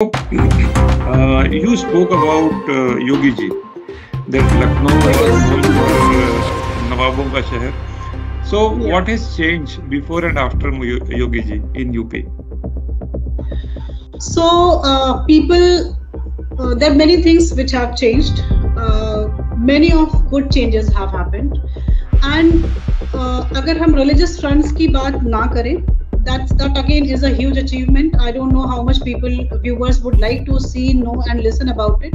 You spoke about Yogi ji, that Lucknow was Yes, known for Nawabon ka शहर. So, yeah. what has changed before and after Yogi ji in UP? So, people, there are many things which have changed. Many of good changes have happened. And अगर हम religious fronts की बात ना करें, that again is a huge achievement. I don't know how much viewers would like to see, know, and listen about it.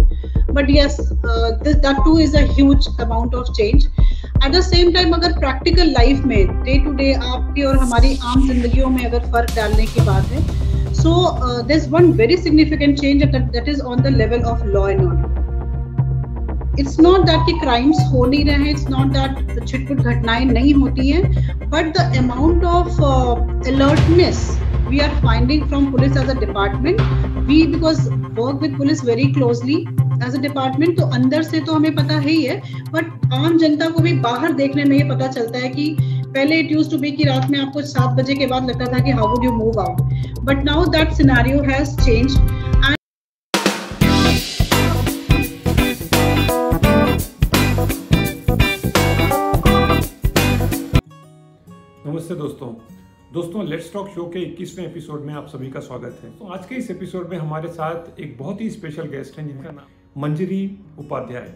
But yes, that too is a huge amount of change. At the same time, अगर practical life में day to day आपकी और हमारी आम जिंदगियों में अगर फर्क डालने की बात है, so there's one very significant change that is on the level of law and order. It's not that कि crimes हो नहीं रहे हैं, it's not that छिटपुट घटनाएं नहीं होती हैं, but the amount of alertness we are finding from police as a department, we because work with police very closely as a department, तो अंदर से तो हमें पता है ही है, but आम जनता को भी बाहर देखने में ये पता चलता है कि पहले it used to be कि रात में आपको 7 बजे के बाद लगता था कि how would you move out, but now that scenario has changed. नमस्ते दोस्तों लेट्स टॉक शो के 21वें एपिसोड में आप सभी का स्वागत है। तो आज के इस एपिसोड में हमारे साथ एक बहुत ही स्पेशल गेस्ट हैं जिनका नाम मंजरी उपाध्याय।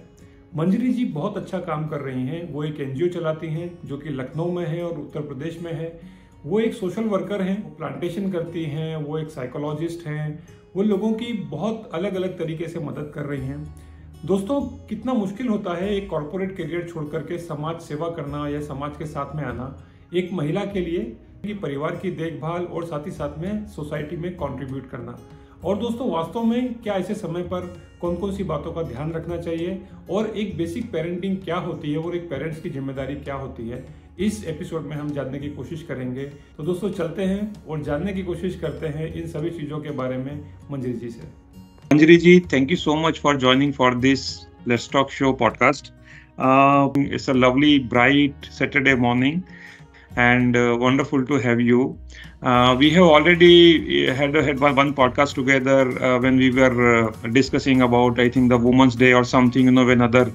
मंजरी जी बहुत अच्छा काम कर रही हैं। वो एक एनजीओ चलाती हैं जो कि लखनऊ में है और उत्तर प्रदेश में है। वो एक सोशल वर्कर हैं, प्लांटेशन करती हैं, वो एक साइकोलॉजिस्ट हैं, वो लोगों की बहुत अलग अलग तरीके से मदद कर रही हैं। दोस्तों, कितना मुश्किल होता है एक कॉर्पोरेट करियर छोड़ करके समाज सेवा करना या समाज के साथ में आना, एक महिला के लिए कि परिवार की देखभाल और साथ ही साथ में सोसाइटी में कंट्रीब्यूट करना। और दोस्तों, वास्तव में क्या ऐसे समय पर कौन कौन सी बातों का ध्यान रखना चाहिए और एक बेसिक पेरेंटिंग क्या होती है और एक पेरेंट्स की जिम्मेदारी क्या होती है, इस एपिसोड में हम जानने की कोशिश करेंगे। तो दोस्तों, चलते हैं और जानने की कोशिश करते हैं इन सभी चीज़ों के बारे में मंजरी जी से। Manjari ji, thank you so much for joining for this Let's Talk Show podcast. It's a lovely, bright Saturday morning. And wonderful to have you. We have already had one podcast together when we were discussing about, I think, the Women's Day or something, when other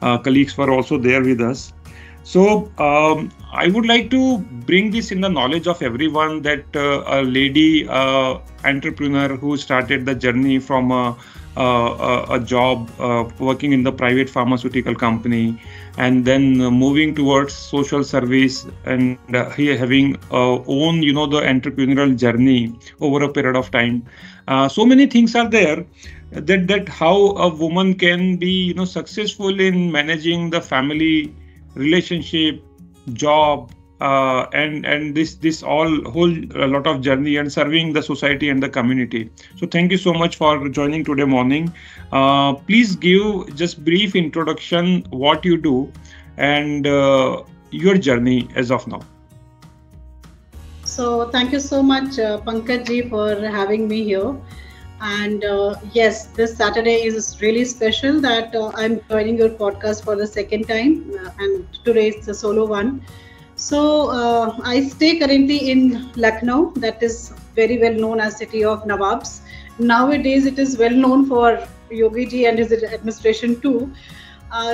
colleagues were also there with us. So I would like to bring this in the knowledge of everyone that a lady entrepreneur who started the journey from a job working in the private pharmaceutical company and then moving towards social service and here having own the entrepreneurial journey over a period of time. So many things are there that how a woman can be successful in managing the family relationship, job, and this whole lot of journey and serving the society and the community. So thank you so much for joining today morning. Please give just brief introduction what you do and your journey as of now. So thank you so much, Pankaj ji, for having me here. And yes, this Saturday is really special that I'm joining your podcast for the second time, and today it's a solo one. So I stay currently in Lucknow, that is very well known as city of Nawabs. Nowadays it is well known for Yogi ji and his administration too.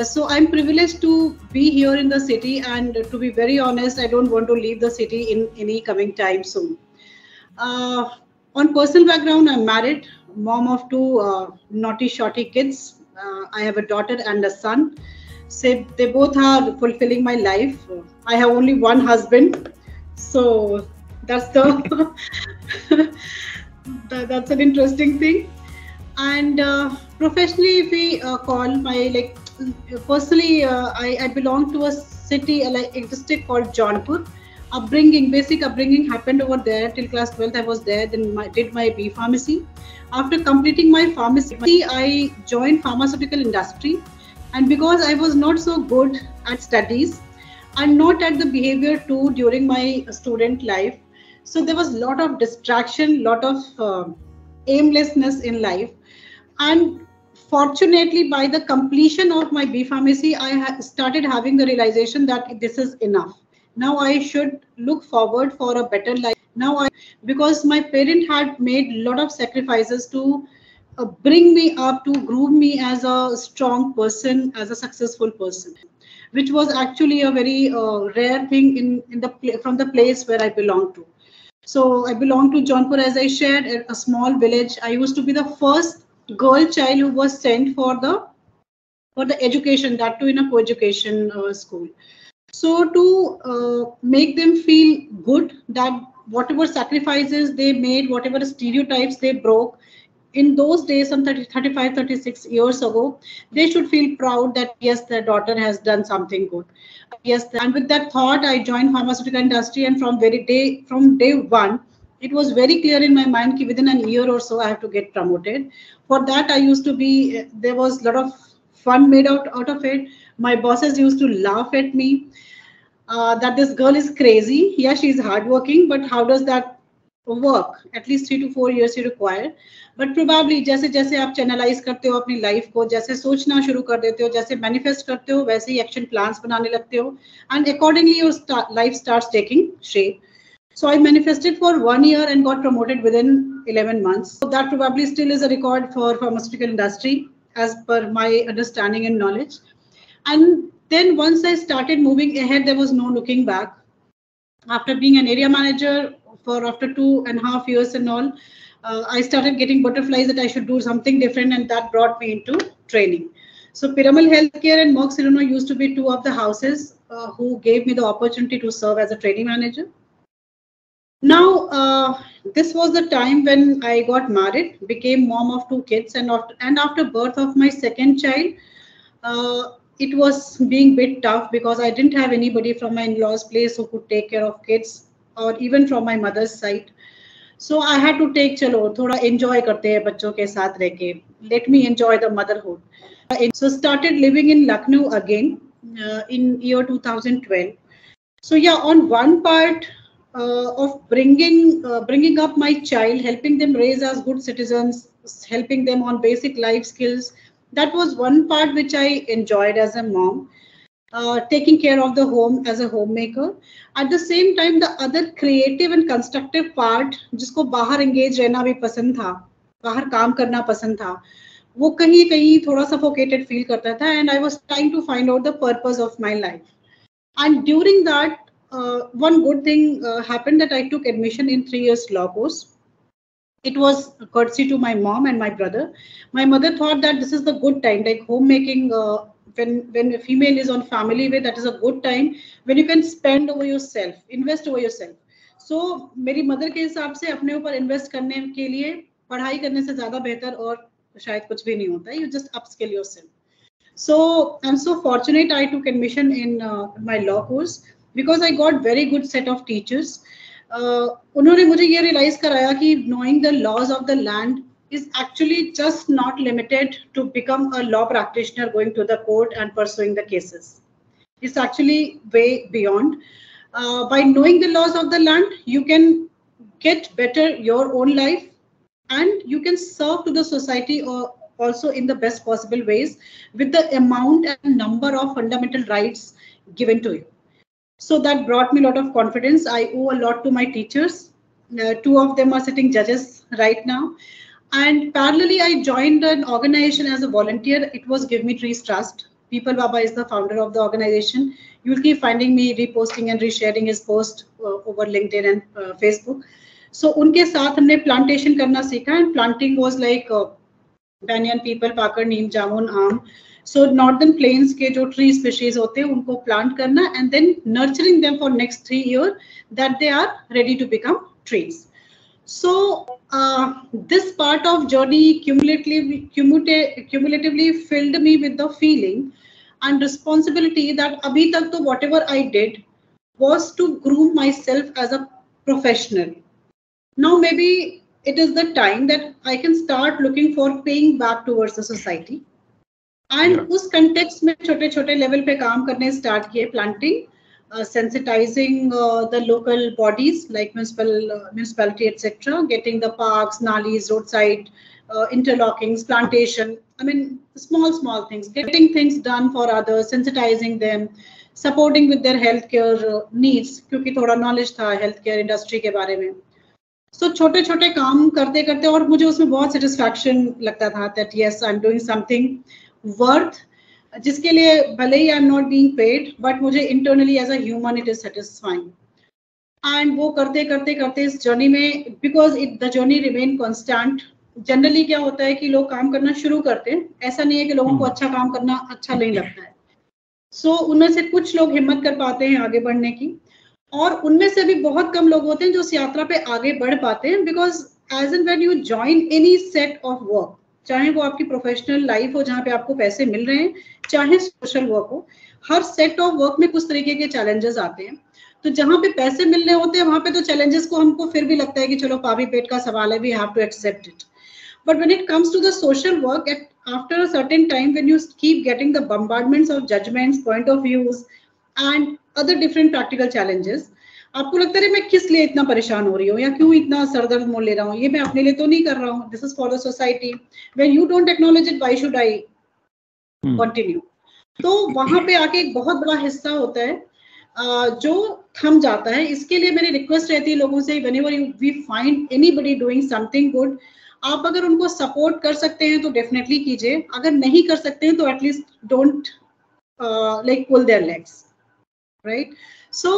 So I'm privileged to be here in the city, and to be very honest, I don't want to leave the city in any coming time soon. On personal background, I'm married, mom of two naughty shorty kids. I have a daughter and a son. So they both are fulfilling my life. I have only one husband, so that's that's an interesting thing. And professionally, if we call my personally, I belong to a city, like a district called Jaunpur. Basic upbringing happened over there till class 12th. I was there. Then did my B Pharmacy. After completing my pharmacy, I joined pharmaceutical industry. And because I was not so good at studies and not at the behavior too during my student life, so there was a lot of distraction, lot of aimlessness in life. And fortunately, by the completion of my B Pharmacy, I started having the realization that this is enough. Now I should look forward for a better life. Because my parent had made a lot of sacrifices to bring me up, to groom me as a strong person, as a successful person, which was actually a very rare thing from the place where I belong to. So I belong to Jaunpur, as I shared, a small village. I used to be the first girl child who was sent for the education, that too in a co-education school. So to make them feel good, that whatever sacrifices they made, whatever stereotypes they broke, in those days, some 35, 36 years ago, they should feel proud that yes, their daughter has done something good. Yes, and with that thought, I joined pharmaceutical industry, and from day one, it was very clear in my mind that within a year or so, I have to get promoted. For that, I used to be, there was a lot of fun made out of it. My bosses used to laugh at me that this girl is crazy. Yeah, she's hardworking, but how does that work? At least 3 to 4 years you require. But probably जैसे जैसे आप channelise करते हो अपनी life को, जैसे सोचना शुरू कर देते हो, जैसे मैनिफेस्ट करते हो, वैसे ही एक्शन प्लान्स बनाने लगते हो, and accordingly your life starts taking shape. So I manifested for 1 year and got promoted within 11 months. So that probably still is a record for pharmaceutical industry as per my understanding and knowledge. And then once I started moving ahead, there was no looking back. After being an area manager for after 2.5 years and all, I started getting butterflies that I should do something different, and that brought me into training. So Piramal Healthcare and Merck Serono used to be two of the houses who gave me the opportunity to serve as a training manager. Now, this was the time when I got married, became mom of 2 kids, and after birth of my second child, it was being a bit tough because I didn't have anybody from my in-laws' place who could take care of kids, or even from my mother's side. So I had to take, chalo, thoda enjoy karte hai bachon ke saath reh ke. Let me enjoy the motherhood. So started living in Lucknow again in year 2012. So yeah, on one part of bringing up my child, helping them raise as good citizens, helping them on basic life skills, that was one part which I enjoyed as a mom. Taking care of the home as a homemaker. At the same time, the other creative and constructive part, जिसको बाहर engage रहना भी पसंद था, बाहर काम करना पसंद था, वो कहीं कहीं थोड़ा suffocated feel करता था, and I was trying to find out the purpose of my life. And during that, one good thing happened, that I took admission in 3 years law course. It was courtesy to my mom and my brother. My mother thought that this is the good time, like homemaking. When a female is on family way, that is a good time when you can spend over yourself, invest over yourself. So मेरी mother के हिसाब से अपने ऊपर invest करने के लिए पढ़ाई करने से ज़्यादा बेहतर और शायद कुछ भी नहीं होता है. You just upskill yourself. So I'm so fortunate I took admission in my law course because I got very good set of teachers. उन्होंने मुझे ये realize कराया कि knowing the laws of the land is actually just not limited to become a law practitioner going to the court and pursuing the cases. It's actually way beyond. By knowing the laws of the land, you can get better your own life, and you can serve to the society or also in the best possible ways with the amount and number of fundamental rights given to you. So that brought me a lot of confidence. I owe a lot to my teachers. 2 of them are sitting judges right now. And parallelly, I joined an organization as a volunteer. It was Give Me Trees Trust. People Baba is the founder of the organization. You'll keep finding me reposting and resharing his post over LinkedIn and Facebook. So उनके साथ हमने plantation करना सीखा, and planting was like banyan, people, pakar, neem, jamun, aam. So northern plains के जो tree species होते हैं उनको plant करना, and then nurturing them for next 3 years that they are ready to become trees. So this part of journey cumulatively filled me with the feeling and responsibility that abhi tak to whatever I did was to groom myself as a professional. Now maybe it is the time that I can start looking for paying back towards the society. And उस context में छोटे-छोटे level पे काम करने start किए, planting, sensitizing the local bodies like municipality, etc., getting the parks, nalis, roadside interlockings, plantation. I mean, small things, getting things done for others, sensitizing them, supporting with their healthcare needs, क्योंकि थोड़ा knowledge था healthcare industry के बारे में. सो छोटे छोटे काम करते करते, और मुझे उसमें बहुत सेटिस्फैक्शन लगता था that yes I am doing something worth, जिसके लिए भले ही I am not being paid, but मुझे internally as a human it is satisfying. And वो करते करते करते इस जर्नी में, because it the journey remain constant. Generally क्या होता है कि लोग काम करना शुरू करते हैं, ऐसा नहीं है कि लोगों को अच्छा काम करना अच्छा नहीं लगता है। सो उनमें से कुछ लोग हिम्मत कर पाते हैं आगे बढ़ने की, और उनमें से भी बहुत कम लोग होते हैं जो इस यात्रा पे आगे बढ़ पाते हैं। Because as and when you join any set of work, चाहे वो आपकी प्रोफेशनल लाइफ हो जहाँ पे आपको पैसे मिल रहे हैं, चाहे सोशल वर्क हो, हर सेट ऑफ वर्क में कुछ तरीके के चैलेंजेस आते हैं। तो जहाँ पे पैसे मिलने होते हैं वहां पे तो चैलेंजेस को हमको फिर भी लगता है कि चलो पावी पेट का सवाल है, we have to accept it. But when it comes to the social work, after a certain time, when you keep getting the bombardments of judgments, point of views, and other different practical challenges, आपको लगता है मैं किस लिए इतना परेशान हो रही हूँ या क्यों इतना सरदर्द मोल ले रहा हूँ, ये मैं अपने लिए तो नहीं कर रहा हूँ, this is for the society. When you don't acknowledge it, why should I continue? तो वहां पे आके एक बहुत बड़ा हिस्सा होता है जो थम जाता है। इसके लिए मेरी रिक्वेस्ट रहती है लोगों से, whenever we find anybody doing something good, आप अगर उनको सपोर्ट कर सकते हैं तो डेफिनेटली कीजिए, अगर नहीं कर सकते हैं तो at least don't like pull their legs, right? So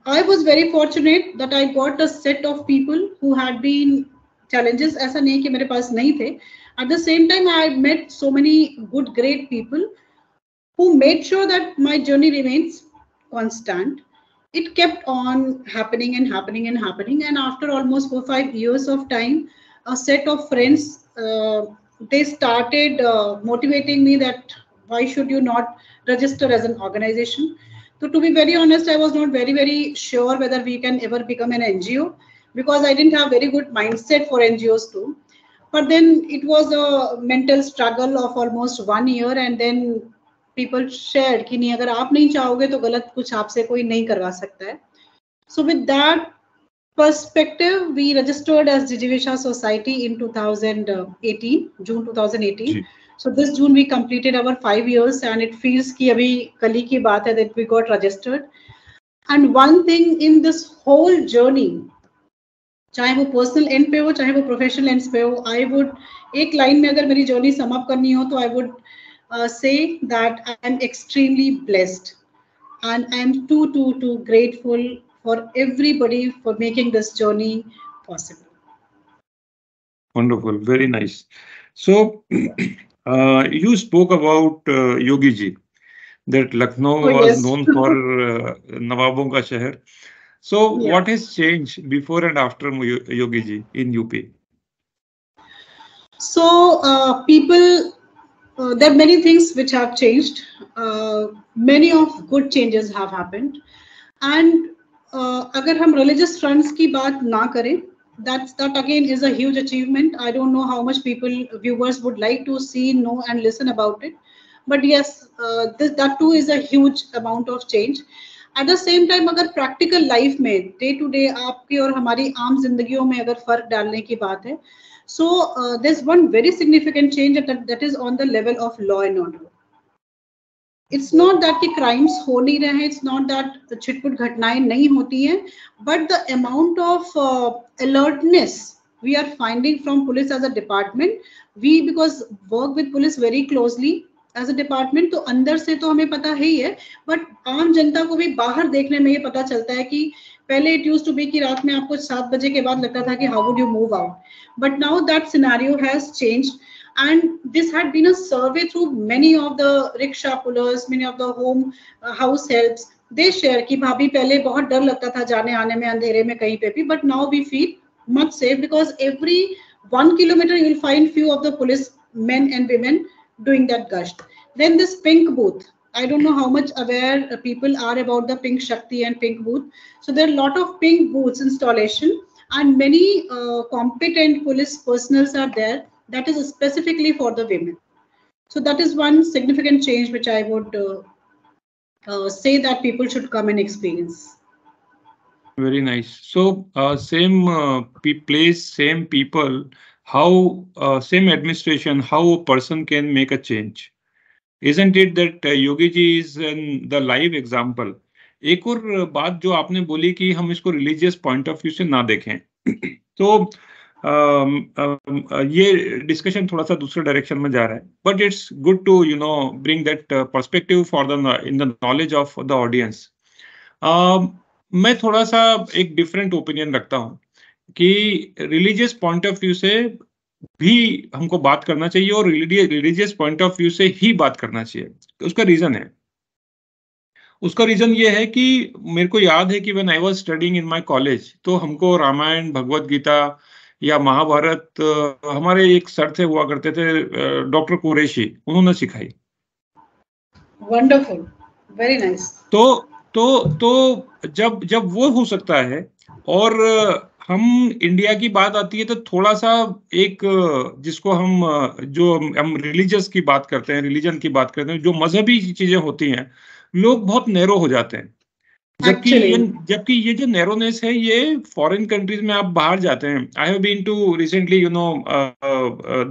I was very fortunate that I got a set of people who had been challenges, ऐसा नहीं कि मेरे पास नहीं थे। At the same time I met so many good great people who made sure that my journey remains constant. It kept on happening and happening and happening, and after almost 4-5 years of time, a set of friends they started motivating me that why should you not register as an organization. So to be very honest, I was not very sure whether we can ever become an NGO, because I didn't have very good mindset for NGOs too. But then it was a mental struggle of almost 1 year, and then people shared कि नहीं, अगर आप नहीं चाहोगे तो गलत कुछ आपसे कोई नहीं करवा सकता है। So with that perspective, we registered as Jijivisha Society in 2018, June 2018. So this June we completed our 5 years, and it feels कि अभी कल ही की बात है that we got registered. And one thing in this whole journey, चाहे वो personal and पे हो चाहे वो प्रोफेशनल एंड पे हो, आई वुड एक लाइन में अगर मेरी जर्नी सम अप करनी हो तो I would say that I am extremely blessed, and I am too grateful for everybody for making this journey possible. Wonderful, very nice. So you spoke about Yogi ji, that Lucknow was known for Nawabon ka shahar. So what has changed before and after Yogi ji in UP? So people, there are many things which have changed. Many of good changes have happened, and अगर हम religious fronts की बात ना करें, that again is a huge achievement. I don't know how much people, viewers, would like to see, know, and listen about it. But yes, that too is a huge amount of change. At the same time, अगर practical life में day to day आपकी और हमारी आम जिंदगियों में अगर फर्क डालने की बात है, so there's one very significant change that is on the level of law and order. It's not that कि crimes हो नहीं रहे हैं, it's not that छिटपुट घटनाएं नहीं होती हैं, but the amount of alertness we are finding from police as a department, we because work with police very closely as a department, तो अंदर से तो हमें पता है ही है, but आम जनता को भी बाहर देखने में ये पता चलता है कि पहले it used to be कि रात में आपको 7 बजे के बाद लगता था कि how would you move out, but now that scenario has changed. And this had been a survey through many of the rickshaw pullers, many of the home house helps. They share कि भाभी पहले बहुत डर लगता था जाने आने में अंधेरे में कहीं पे भी, but now we feel much safe because every 1 kilometer you will find few of the police men and women doing that gasht. Then this pink booth, I don't know how much aware people are about the Pink Shakti and Pink Booth. So there are a lot of pink booths installation, and many competent police personals are there. That is specifically for the women. So that is one significant change which I would say that people should come and experience. Very nice. So same place, same people, how same administration, how a person can make a change. Isn't it that Yogi ji is the live example? एक और बात जो आपने बोली कि हम इसको religious point of view से ना देखें, तो ये डिस्कशन थोड़ा सा दूसरे डायरेक्शन में जा रहा है, but it's good to bring that perspective for the in the knowledge of the audience. मैं थोड़ा सा एक डिफरेंट ओपिनियन रखता हूँ कि रिलीजियस पॉइंट ऑफ व्यू से भी हमको बात करना चाहिए और रिलीजियस पॉइंट ऑफ व्यू से ही बात करना चाहिए। उसका रीजन ये है कि मेरे को याद है कि when I was studying in my college, तो हमको रामायण, भगवत गीता या महाभारत हमारे एक सर थे, हुआ करते थे डॉक्टर कुरैशी, उन्होंने सिखाई। Wonderful, very nice. तो जब वो हो सकता है और हम इंडिया की बात आती है तो थोड़ा सा एक जिसको हम रिलीजियस की बात करते हैं, रिलीजन की बात करते हैं, जो मजहबी चीजें होती हैं, लोग बहुत नैरो हो जाते हैं। जबकि ये जो नैरोनेस है, ये फॉरेन कंट्रीज में आप बाहर जाते हैं। I have been to recently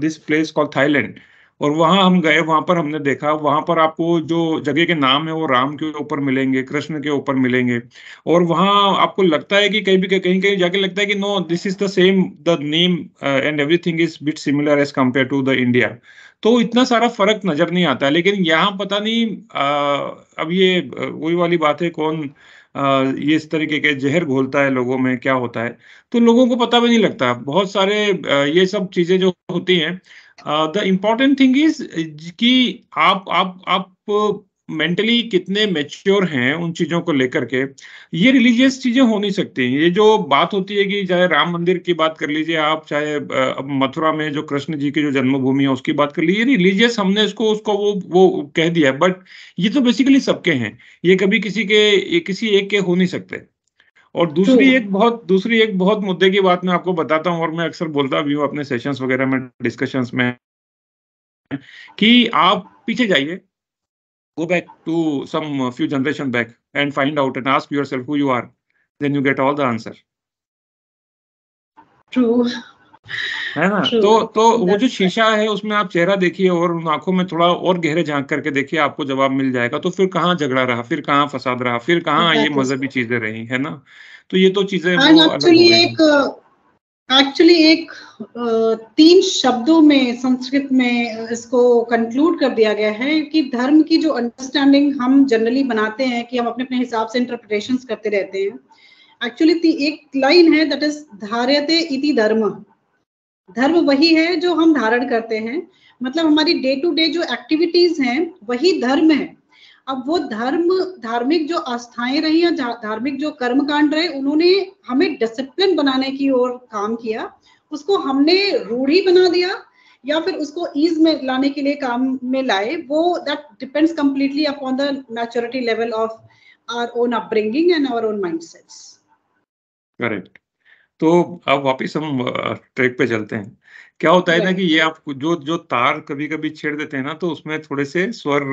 this place called Thailand, और वहां हम गए, वहां पर हमने देखा, वहां पर आपको जो जगह के नाम है वो राम के ऊपर मिलेंगे, कृष्ण के ऊपर मिलेंगे, और वहां आपको लगता है कि कहीं कहीं जाके लगता है कि no, this is the same, the name and everything is bit similar as compare to the India. तो इतना सारा फर्क नजर नहीं आता। लेकिन यहाँ पता नहीं, अब ये वही वाली बात है, कौन ये इस तरीके के जहर घोलता है लोगों में, क्या होता है, तो लोगों को पता भी नहीं लगता। बहुत सारे ये सब चीजें जो होती हैं, द इम्पोर्टेंट थिंग इज कि आप मेंटली कितने मैच्योर हैं उन चीजों को लेकर के। ये रिलीजियस चीजें हो नहीं सकती। ये जो बात होती है कि चाहे राम मंदिर की बात कर लीजिए आप, चाहे अब मथुरा में जो कृष्ण जी की जो जन्मभूमि है उसकी बात कर लीजिए, रिलीजियस हमने उसको वो कह दिया, बट ये तो बेसिकली सबके हैं। ये कभी किसी एक के हो नहीं सकते। और दूसरी एक बहुत मुद्दे की बात मैं आपको बताता हूँ, और मैं अक्सर बोलता भी हूँ अपने सेशंस वगैरह में, डिस्कशंस में, कि आप पीछे जाइए, go back to some few generation back and find out and ask yourself who you are, then you get all the answer. True. है ना? तो वो जो शीशा है उसमें आप चेहरा देखिए और उन आंखों में थोड़ा और गहरे झांक करके देखिए, आपको जवाब मिल जाएगा। तो फिर कहाँ झगड़ा रहा, फिर कहाँ फसाद रहा, फिर कहाँ ये मजहबी चीजें रही, है ना? तो ये तो चीजें वो अलग हो गई। एक्चुअली एक 3 शब्दों में संस्कृत में इसको कंक्लूड कर दिया गया है कि धर्म की जो अंडरस्टैंडिंग हम जनरली बनाते हैं कि हम अपने अपने हिसाब से इंटरप्रिटेशंस करते रहते हैं, एक्चुअली एक लाइन है, दैट इज धार्यते इति धर्म। धर्म वही है जो हम धारण करते हैं, मतलब हमारी डे टू डे जो एक्टिविटीज हैं वही धर्म है। अब वो धार्मिक जो आस्थाएं रही या धार्मिक जो कर्मकांड रहे, उन्होंने हमें डिसिप्लिन बनाने की ओर काम किया। उसको हमने रूढ़ी बना दिया या फिर उसको ईज में लाने के लिए काम में लाए, वो that depends completely upon the maturity level of our own upbringing and our own mindsets. Correct. तो अब वापिस हम ट्रैक पे चलते हैं। क्या होता है ना कि ये आप जो तार कभी कभी छेड़ देते हैं ना, तो उसमें थोड़े से स्वर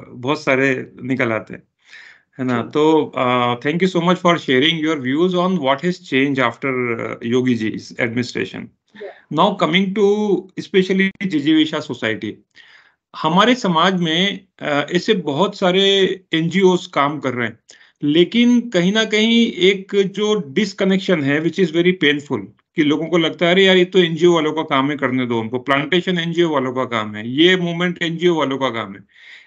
बहुत सारे निकल आते हैं, है ना? तो thank you so much for sharing your views on what has change after Yogi ji administration. Now coming to specially Jijivika society, हमारे समाज में ऐसे बहुत सारे एनजीओस काम कर रहे हैं, लेकिन कहीं ना कहीं एक जो डिसकनेक्शन है विच इज वेरी पेनफुल, कि लोगों को लगता है अरे यार ये तो एनजीओ वालों का काम है, करने दो उनको, प्लांटेशन एनजीओ वालों का काम है, ये मूवमेंट एनजीओ वालों का काम है।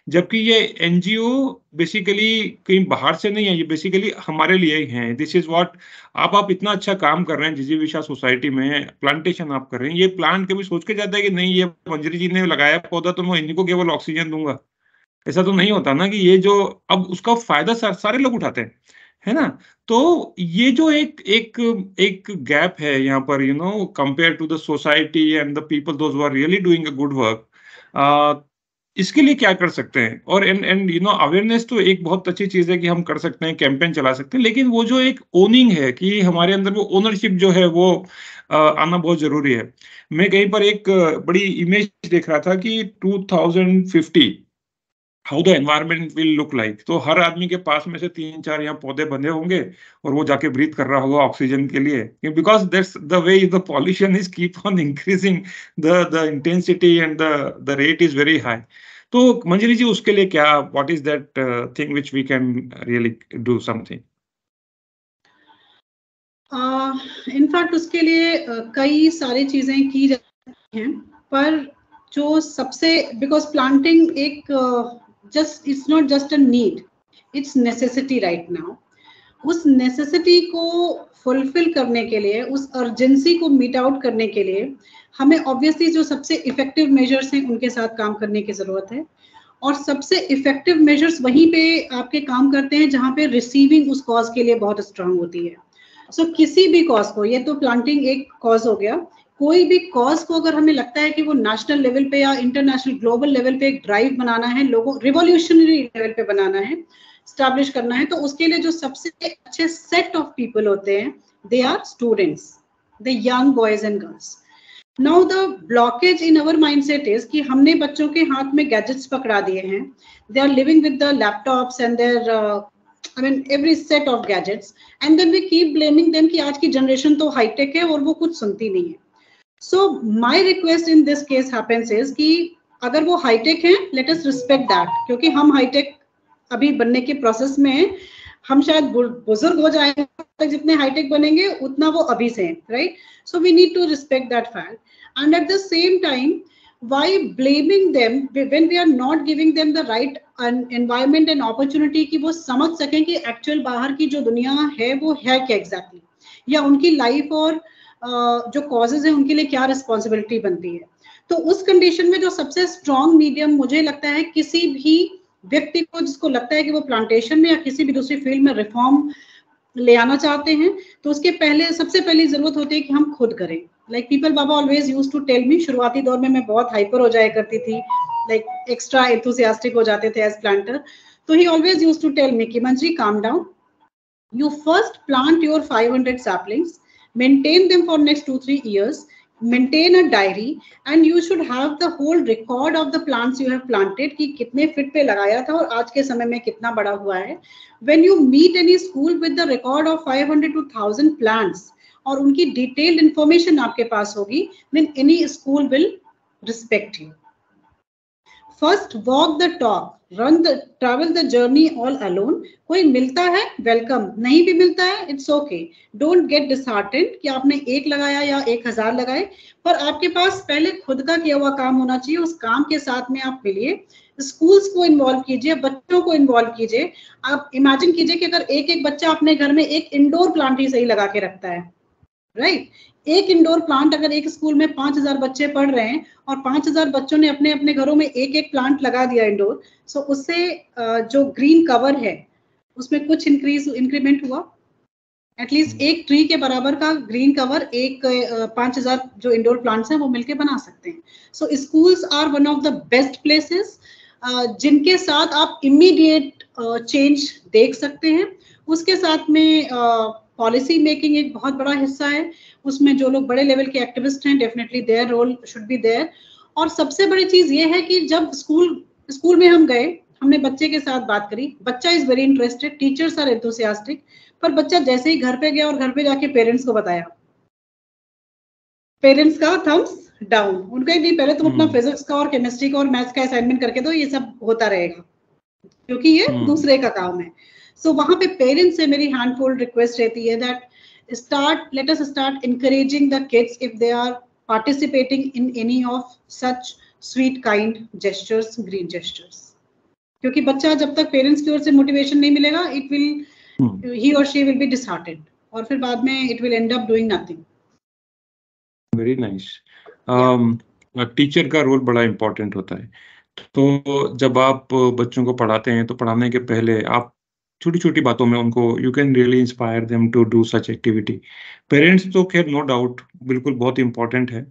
जबकि ये एनजीओ बेसिकली कहीं बाहर से नहीं है, ये बेसिकली हमारे लिए ही है। दिस इज व्हाट आप इतना अच्छा काम कर रहे हैं जिजीविका सोसाइटी में, प्लांटेशन आप कर रहे हैं, ये प्लांट कभी सोच के जाता है कि नहीं ये मंजरी जी ने लगाया पौधा तो मैं इनको केवल ऑक्सीजन दूंगा? ऐसा तो नहीं होता ना, कि ये जो अब उसका फायदा सारे लोग उठाते हैं, है ना? तो ये जो एक गैप है यहाँ पर, compare to the society and the people those who are really doing a good work, इसके लिए क्या कर सकते हैं? और एंड अवेयरनेस तो एक बहुत अच्छी चीज है कि हम कर सकते हैं, कैंपेन चला सकते हैं, लेकिन वो जो एक ओनिंग है कि हमारे अंदर वो ओनरशिप जो है वो आना बहुत जरूरी है। मैं कहीं पर एक बड़ी इमेज देख रहा था कि 2050 how the environment will look like. तो हर आदमी के पास में से 3-4 यहाँ पौधे बंधे होंगे और वो जाके ब्रीथ कर रहा होगा ऑक्सीजन के लिए, because that's the way the pollution is keep on increasing, the intensity and the rate is very high. तो मंजरी जी, उसके लिए क्या, what is that thing which we can really do something? In fact उसके लिए कई सारी चीजें की जाती हैं, पर जो सबसे, बिकॉज प्लांटिंग एक just, it's not just a need, it's necessity right now. उस नेसेसिटी को फुलफिल करने के लिए, उस अर्जेंसी को मीट आउट करने के लिए हमें ऑब्वियसली जो सबसे इफेक्टिव मेजर्स हैं उनके साथ काम करने की जरूरत है। और सबसे इफेक्टिव मेजर्स वहीं पे आपके काम करते हैं जहां पे रिसीविंग उस कॉज के लिए बहुत स्ट्रांग होती है। सो किसी भी कॉज को, ये तो प्लांटिंग एक कॉज हो गया, कोई भी कॉज को अगर हमें लगता है कि वो नेशनल लेवल पे या इंटरनेशनल ग्लोबल लेवल पे एक ड्राइव बनाना है, लोगों रिवॉल्यूशनरी लेवल पे बनाना है, स्टैब्लिश करना है, तो उसके लिए जो सबसे अच्छे सेट ऑफ पीपल होते हैं, they are students, the young boys and girls. Now the blockage in our mindset is कि हमने बच्चों के हाथ में गैजेट्स पकड़ा दिए हैं, they are living with the laptops and their I mean every set of gadgets, and then we keep blaming them कि आज की जनरेशन तो हाईटेक है और वो कुछ सुनती नहीं है। So my request in this case happens is कि अगर वो हाईटेक है, let us respect that, क्योंकि हम हाईटेक अभी बनने के प्रोसेस में हैं, हम शायद बुजुर्ग हो जाएंगे तक जितने हाईटेक बनेंगे उतना वो अभी से हैं, right? So we need to respect that fact, and at the same time why blaming them when we are not giving them the right environment and opportunity कि वो समझ सकें कि एक्चुअल बाहर की जो दुनिया है वो है क्या एग्जैक्टली, या उनकी लाइफ और जो कॉजेज है उनके लिए क्या रिस्पॉन्सिबिलिटी बनती है। तो उस कंडीशन में जो सबसे स्ट्रॉन्ग मीडियम मुझे लगता है, किसी भी व्यक्ति को जिसको लगता है कि वो प्लांटेशन में या किसी भी दूसरी फील्ड में रिफॉर्म ले आना चाहते हैं, तो उसके पहले सबसे पहली जरूरत होती है कि हम खुद करें। लाइक पीपल बाबा always used to tell me, शुरुआती दौर में मैं बहुत हाइपर हो जाया करती थी, लाइक एक्स्ट्रा एंथुसियास्टिक हो जाते थे एज प्लांटर, तो he always used to tell me कि Manjari calm down, you first plant your 500 saplings, maintain them for next 2-3 years, maintain a diary, and you should have the whole record of the plants you have planted कि कितने feet पे लगाया था और आज के समय में कितना बड़ा हुआ है। When you meet any school with the record of 500 to 1000 plants और उनकी detailed information आपके पास होगी, then any school will respect you. First walk the talk, travel the journey all alone. कोई मिलता है वेलकम, नहीं भी मिलता है it's okay, don't get disheartened कि आपने 1 लगाया या 1000 लगाए, पर आपके पास पहले खुद का किया हुआ काम होना चाहिए। उस काम के साथ में आप मिलिए, स्कूल्स को इन्वॉल्व कीजिए, बच्चों को इन्वॉल्व कीजिए। आप इमेजिन कीजिए कि अगर एक बच्चा अपने घर में एक इंडोर प्लांट ही सही लगा के रखता है, राइट? एक इंडोर प्लांट अगर एक स्कूल में 5000 बच्चे पढ़ रहे हैं और 5000 बच्चों ने अपने अपने घरों में एक प्लांट लगा दिया इंडोर, सो उससे जो ग्रीन कवर है उसमें कुछ इंक्रीमेंट हुआ, एटलीस्ट एक ट्री के बराबर का ग्रीन कवर 5000 जो इंडोर प्लांट्स हैं वो मिलके बना सकते हैं। So schools are one of the best places जिनके साथ आप इमीडिएट चेंज देख सकते हैं। उसके साथ में पॉलिसी मेकिंग एक बहुत बड़ा हिस्सा है, उसमें जो लोग बड़े लेवल के एक्टिविस्ट हैं, definitely their role should be there. और सबसे बड़ी चीज ये है कि जब स्कूल में हम गए, हमने बच्चे के साथ बात करी, बच्चा is very interested, teachers are enthusiastic, पर बच्चा जैसे ही घर पे गया और घर पे जाके पेरेंट्स को बताया, पेरेंट्स का थम्स डाउन, उनका ही नहीं, पहले तुम अपना फिजिक्स का और केमिस्ट्री का और मैथ्स का असाइनमेंट करके दो, ये सब होता रहेगा क्योंकि ये दूसरे का काम है। सो वहां पे पेरेंट्स से मेरी हैंडफुल रिक्वेस्ट रहती है that let us start encouraging the kids if they are participating in any of such sweet kind gestures, green gestures, क्योंकि बच्चा जब तक पेरेंट्स की ओर से मोटिवेशन नहीं मिलेगा, it will he or she will be disheartened और फिर बाद में it will end up doing nothing. Very nice. Teacher का रोल बड़ा इम्पोर्टेंट होता है। तो जब आप बच्चों को पढ़ाते हैं तो पढ़ाने के पहले आप छोटी छोटी बातों में उनको you can really inspire them to do such activity. Parents तो खैर नो डाउट बिल्कुल बहुत इंपॉर्टेंट है,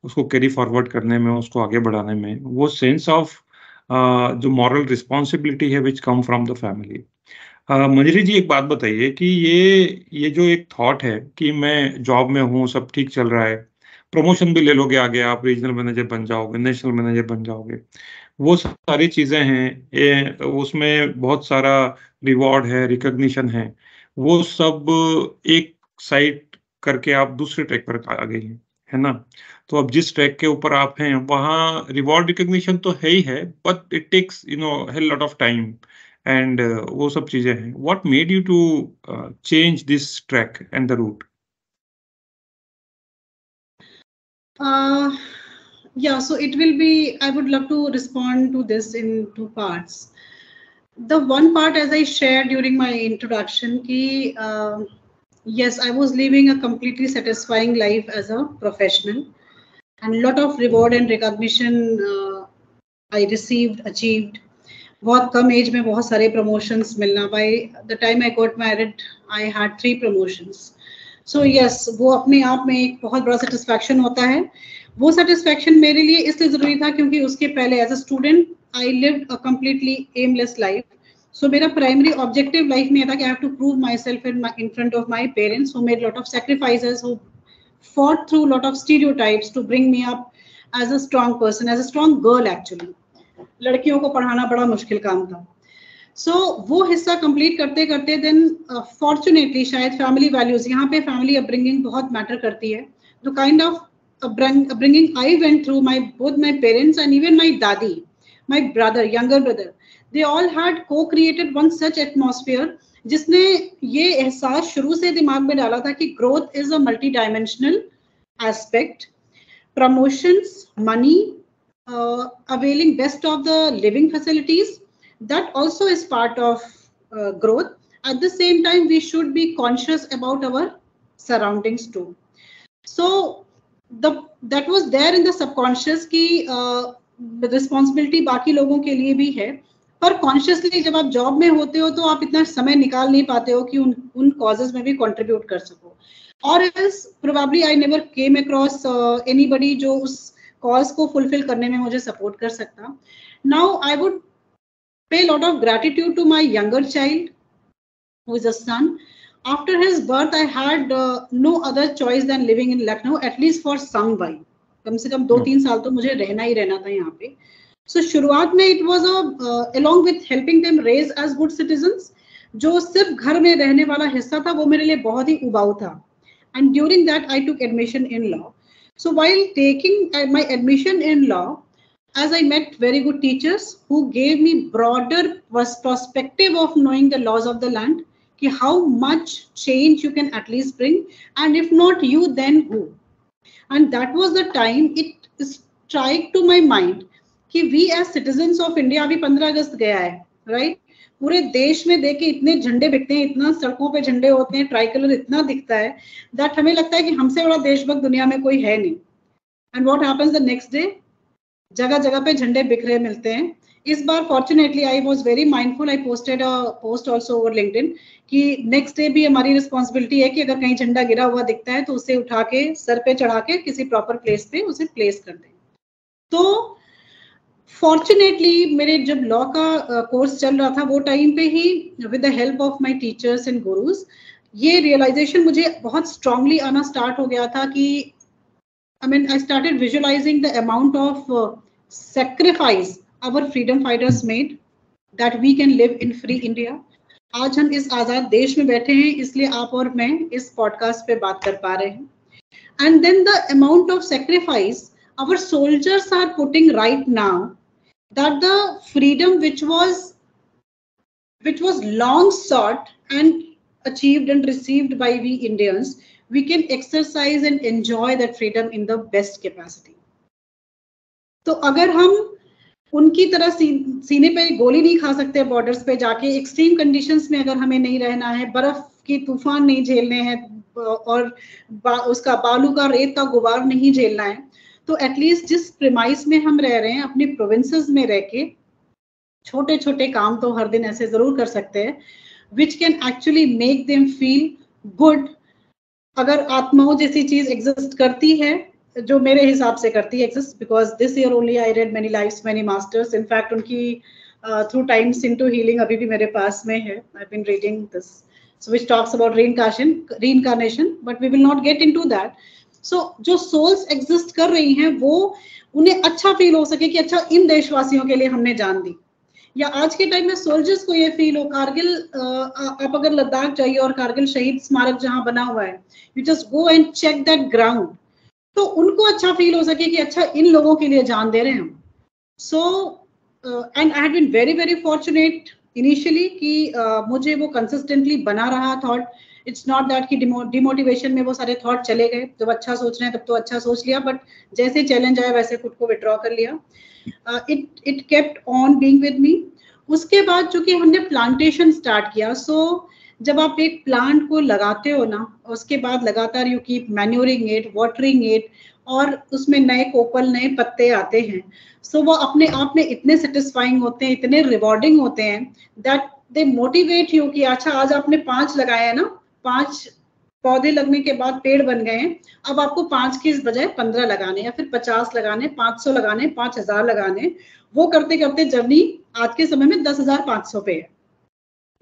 उसको कैरी फॉरवर्ड करने में, उसको आगे बढ़ाने में, वो सेंस ऑफ जो मॉरल रिस्पॉन्सिबिलिटी है विच कम फ्रॉम द फैमिली। मंजरी जी एक बात बताइए कि ये जो एक थॉट है कि मैं जॉब में हूँ, सब ठीक चल रहा है, प्रमोशन भी ले लोगे आगे, आप रीजनल मैनेजर बन जाओगे, नेशनल मैनेजर बन जाओगे, वो सारी चीजें हैं, उसमें बहुत सारा रिवॉर्ड है, रिकॉग्निशन है, वो सब एक साइड करके आप दूसरे ट्रैक पर आ गई हैं, है ना? तो अब जिस ट्रैक के ऊपर आप हैं वहाँ रिवॉर्ड रिकॉग्निशन तो है ही है, but it takes hell lot of time and वो सब चीजें हैं। What made you to change this track and the route? Yeah, so it will be, I would love to respond to this in two parts. The one part, as I shared during my introduction, ki yes, I was living a completely satisfying life as a professional, and lot of reward and recognition I received, achieved. बहुत कम as में बहुत सारे promotions मिलना. By the time I got married I had 3 promotions. So yes, वो अपने आप में एक बहुत बड़ा सेटिस्फैक्शन होता है. वो सेटिस्फैक्शन मेरे लिए इसलिए जरूरी था क्योंकि उसके पहले as a student I lived a completely aimless life. So मेरा प्राइमरी ऑब्जेक्टिव लाइफ में था कि I have to prove myself in front of my parents who made lot of sacrifices, who fought through lot of stereotypes to bring me up as a strong person, as a strong girl actually. लड़कियों को पढ़ाना बड़ा मुश्किल काम था. सो वो हिस्सा complete करते करते देन फॉर्चुनेटली शायद फैमिली वैल्यूज, यहाँ पे फैमिली अपब्रिंगिंग बहुत मैटर करती है. The kind of upbringing I went through, both my parents and even my dadi, my brother, younger brother, they all had co-created one such atmosphere जिसने ये एहसास शुरू से दिमाग में डाला था कि growth is a multi dimensional aspect. Promotions, money, availing best of the living facilities, that also is part of growth. At the same time, we should be conscious about our surroundings too. So that was there in the subconscious कि responsibility बाकी लोगों के लिए भी है, पर consciously जब आप जॉब में होते हो तो आप इतना समय निकाल नहीं पाते हो कि उन कॉजेज में भी कंट्रीब्यूट कर सको. और else probably I never came across anybody जो उस कॉज को फुलफिल करने में मुझे सपोर्ट कर सकता. Now I would pay lot of gratitude to my younger child who is a son. After his birth I had no other choice than living in Lucknow, at least for some while. कम से कम 2-3 साल तो मुझे रहना ही रहना था यहाँ पे. सो शुरुआत में it was along with helping them raise as good citizens, जो सिर्फ घर में रहने वाला हिस्सा था वो मेरे लिए बहुत ही उबाऊ था. And during that I took admission in law. So while taking my admission in law, as I met very good teachers who gave me broader perspective of knowing the laws of the land, कि how much change you can at least bring, and if not you then who. And that was the time it struck to my mind कि we as citizens of India, अभी 15 अगस्त गया है, right? पूरे देश में देखे इतने झंडे बिकते हैं, इतना सड़कों पे झंडे होते हैं, ट्राई कलर इतना दिखता है, दैट हमें लगता है कि हमसे बड़ा देशभक्त दुनिया में कोई है नहीं. And what happens the next day, जगह जगह पे झंडे बिखरे मिलते हैं. इस बार fortunately I was very mindful, I posted a post also over LinkedIn कि नेक्स्ट डे भी हमारी रिस्पॉन्सिबिलिटी है कि अगर कहीं झंडा गिरा हुआ दिखता है तो उसे उठा के सर पे चढ़ा के किसी प्रॉपर प्लेस पे उसे प्लेस कर दें. तो फॉर्चुनेटली मेरे जब लॉ का कोर्स चल रहा था वो टाइम पे ही with the help of my teachers and gurus ये रियलाइजेशन मुझे बहुत स्ट्रांगली आना स्टार्ट हो गया था कि I started visualizing the amount of sacrifice our freedom fighters made that we can live in free India. आज हम इस आजाद देश में बैठे हैं, इसलिए आप और मैं इस पॉडकास्ट पे बात कर पा रहे हैं. And then the amount of sacrifice our soldiers are putting right now, that the freedom which was long sought and achieved and received by we Indians, we can exercise and enjoy that freedom in the best capacity. तो अगर हम उनकी तरह सीने पे गोली नहीं खा सकते, बॉर्डर्स पे जाके एक्सट्रीम कंडीशंस में अगर हमें नहीं रहना है, बर्फ की तूफान नहीं झेलने हैं और उसका बालू का रेत का गुबार नहीं झेलना है, तो एटलीस्ट जिस प्रेमाइस में हम रह रहे हैं अपने प्रोविंसेस में रह के छोटे छोटे काम तो हर दिन ऐसे जरूर कर सकते हैं which can actually make them feel good. अगर आत्माओं जैसी चीज एग्जिस्ट करती है, जो मेरे हिसाब से करती है exist, because this year only I read many lives many masters. In fact उनकी थ्रू टाइम्स इनटू हीलिंग अभी भी मेरे पास में है. I have been reading this which talks about reincarnation, but we will not get into that. So जो souls exist कर रही हैं वो उन्हें अच्छा फील हो सके कि अच्छा इन देशवासियों के लिए हमने जान दी. या आज के टाइम में सोल्जर्स को ये फील हो, कारगिल आप अगर लद्दाख जाइए और कारगिल शहीद स्मारक जहां बना हुआ है, you just go and check that ground, तो उनको अच्छा फील हो सके कि अच्छा इन लोगों के लिए जान दे रहे हैं हम. So and I had been very very fortunate initially कि मुझे वो कंसिस्टेंटली बना रहा थॉट इट्स नॉट दैट कि डिमोटिवेशन में वो सारे थॉट चले गए, जब अच्छा सोच रहे हैं तब तो अच्छा सोच लिया, बट जैसे चैलेंज आया वैसे खुद को विड्रॉ कर लिया. It kept on being with me. उसके बाद जो कि हमने प्लांटेशन स्टार्ट किया. सो जब आप एक प्लांट को लगाते हो ना, उसके बाद लगातार you keep manuring it, watering it, और उसमें नए कोपल, नए पत्ते आते हैं. सो वो अपने आप में इतने सेटिस्फाइंग होते हैं, इतने रिवॉर्डिंग होते हैं दैट दे मोटिवेट यू कि अच्छा आज आपने 5 लगाए हैं ना, 5 पौधे लगने के बाद पेड़ बन गए हैं, अब आपको 5 की बजाय 15 लगाने, या फिर 50 लगाने, 500 लगाने, 5000 लगाने. वो करते करते जर्नी आज के समय में 10,500 पे है.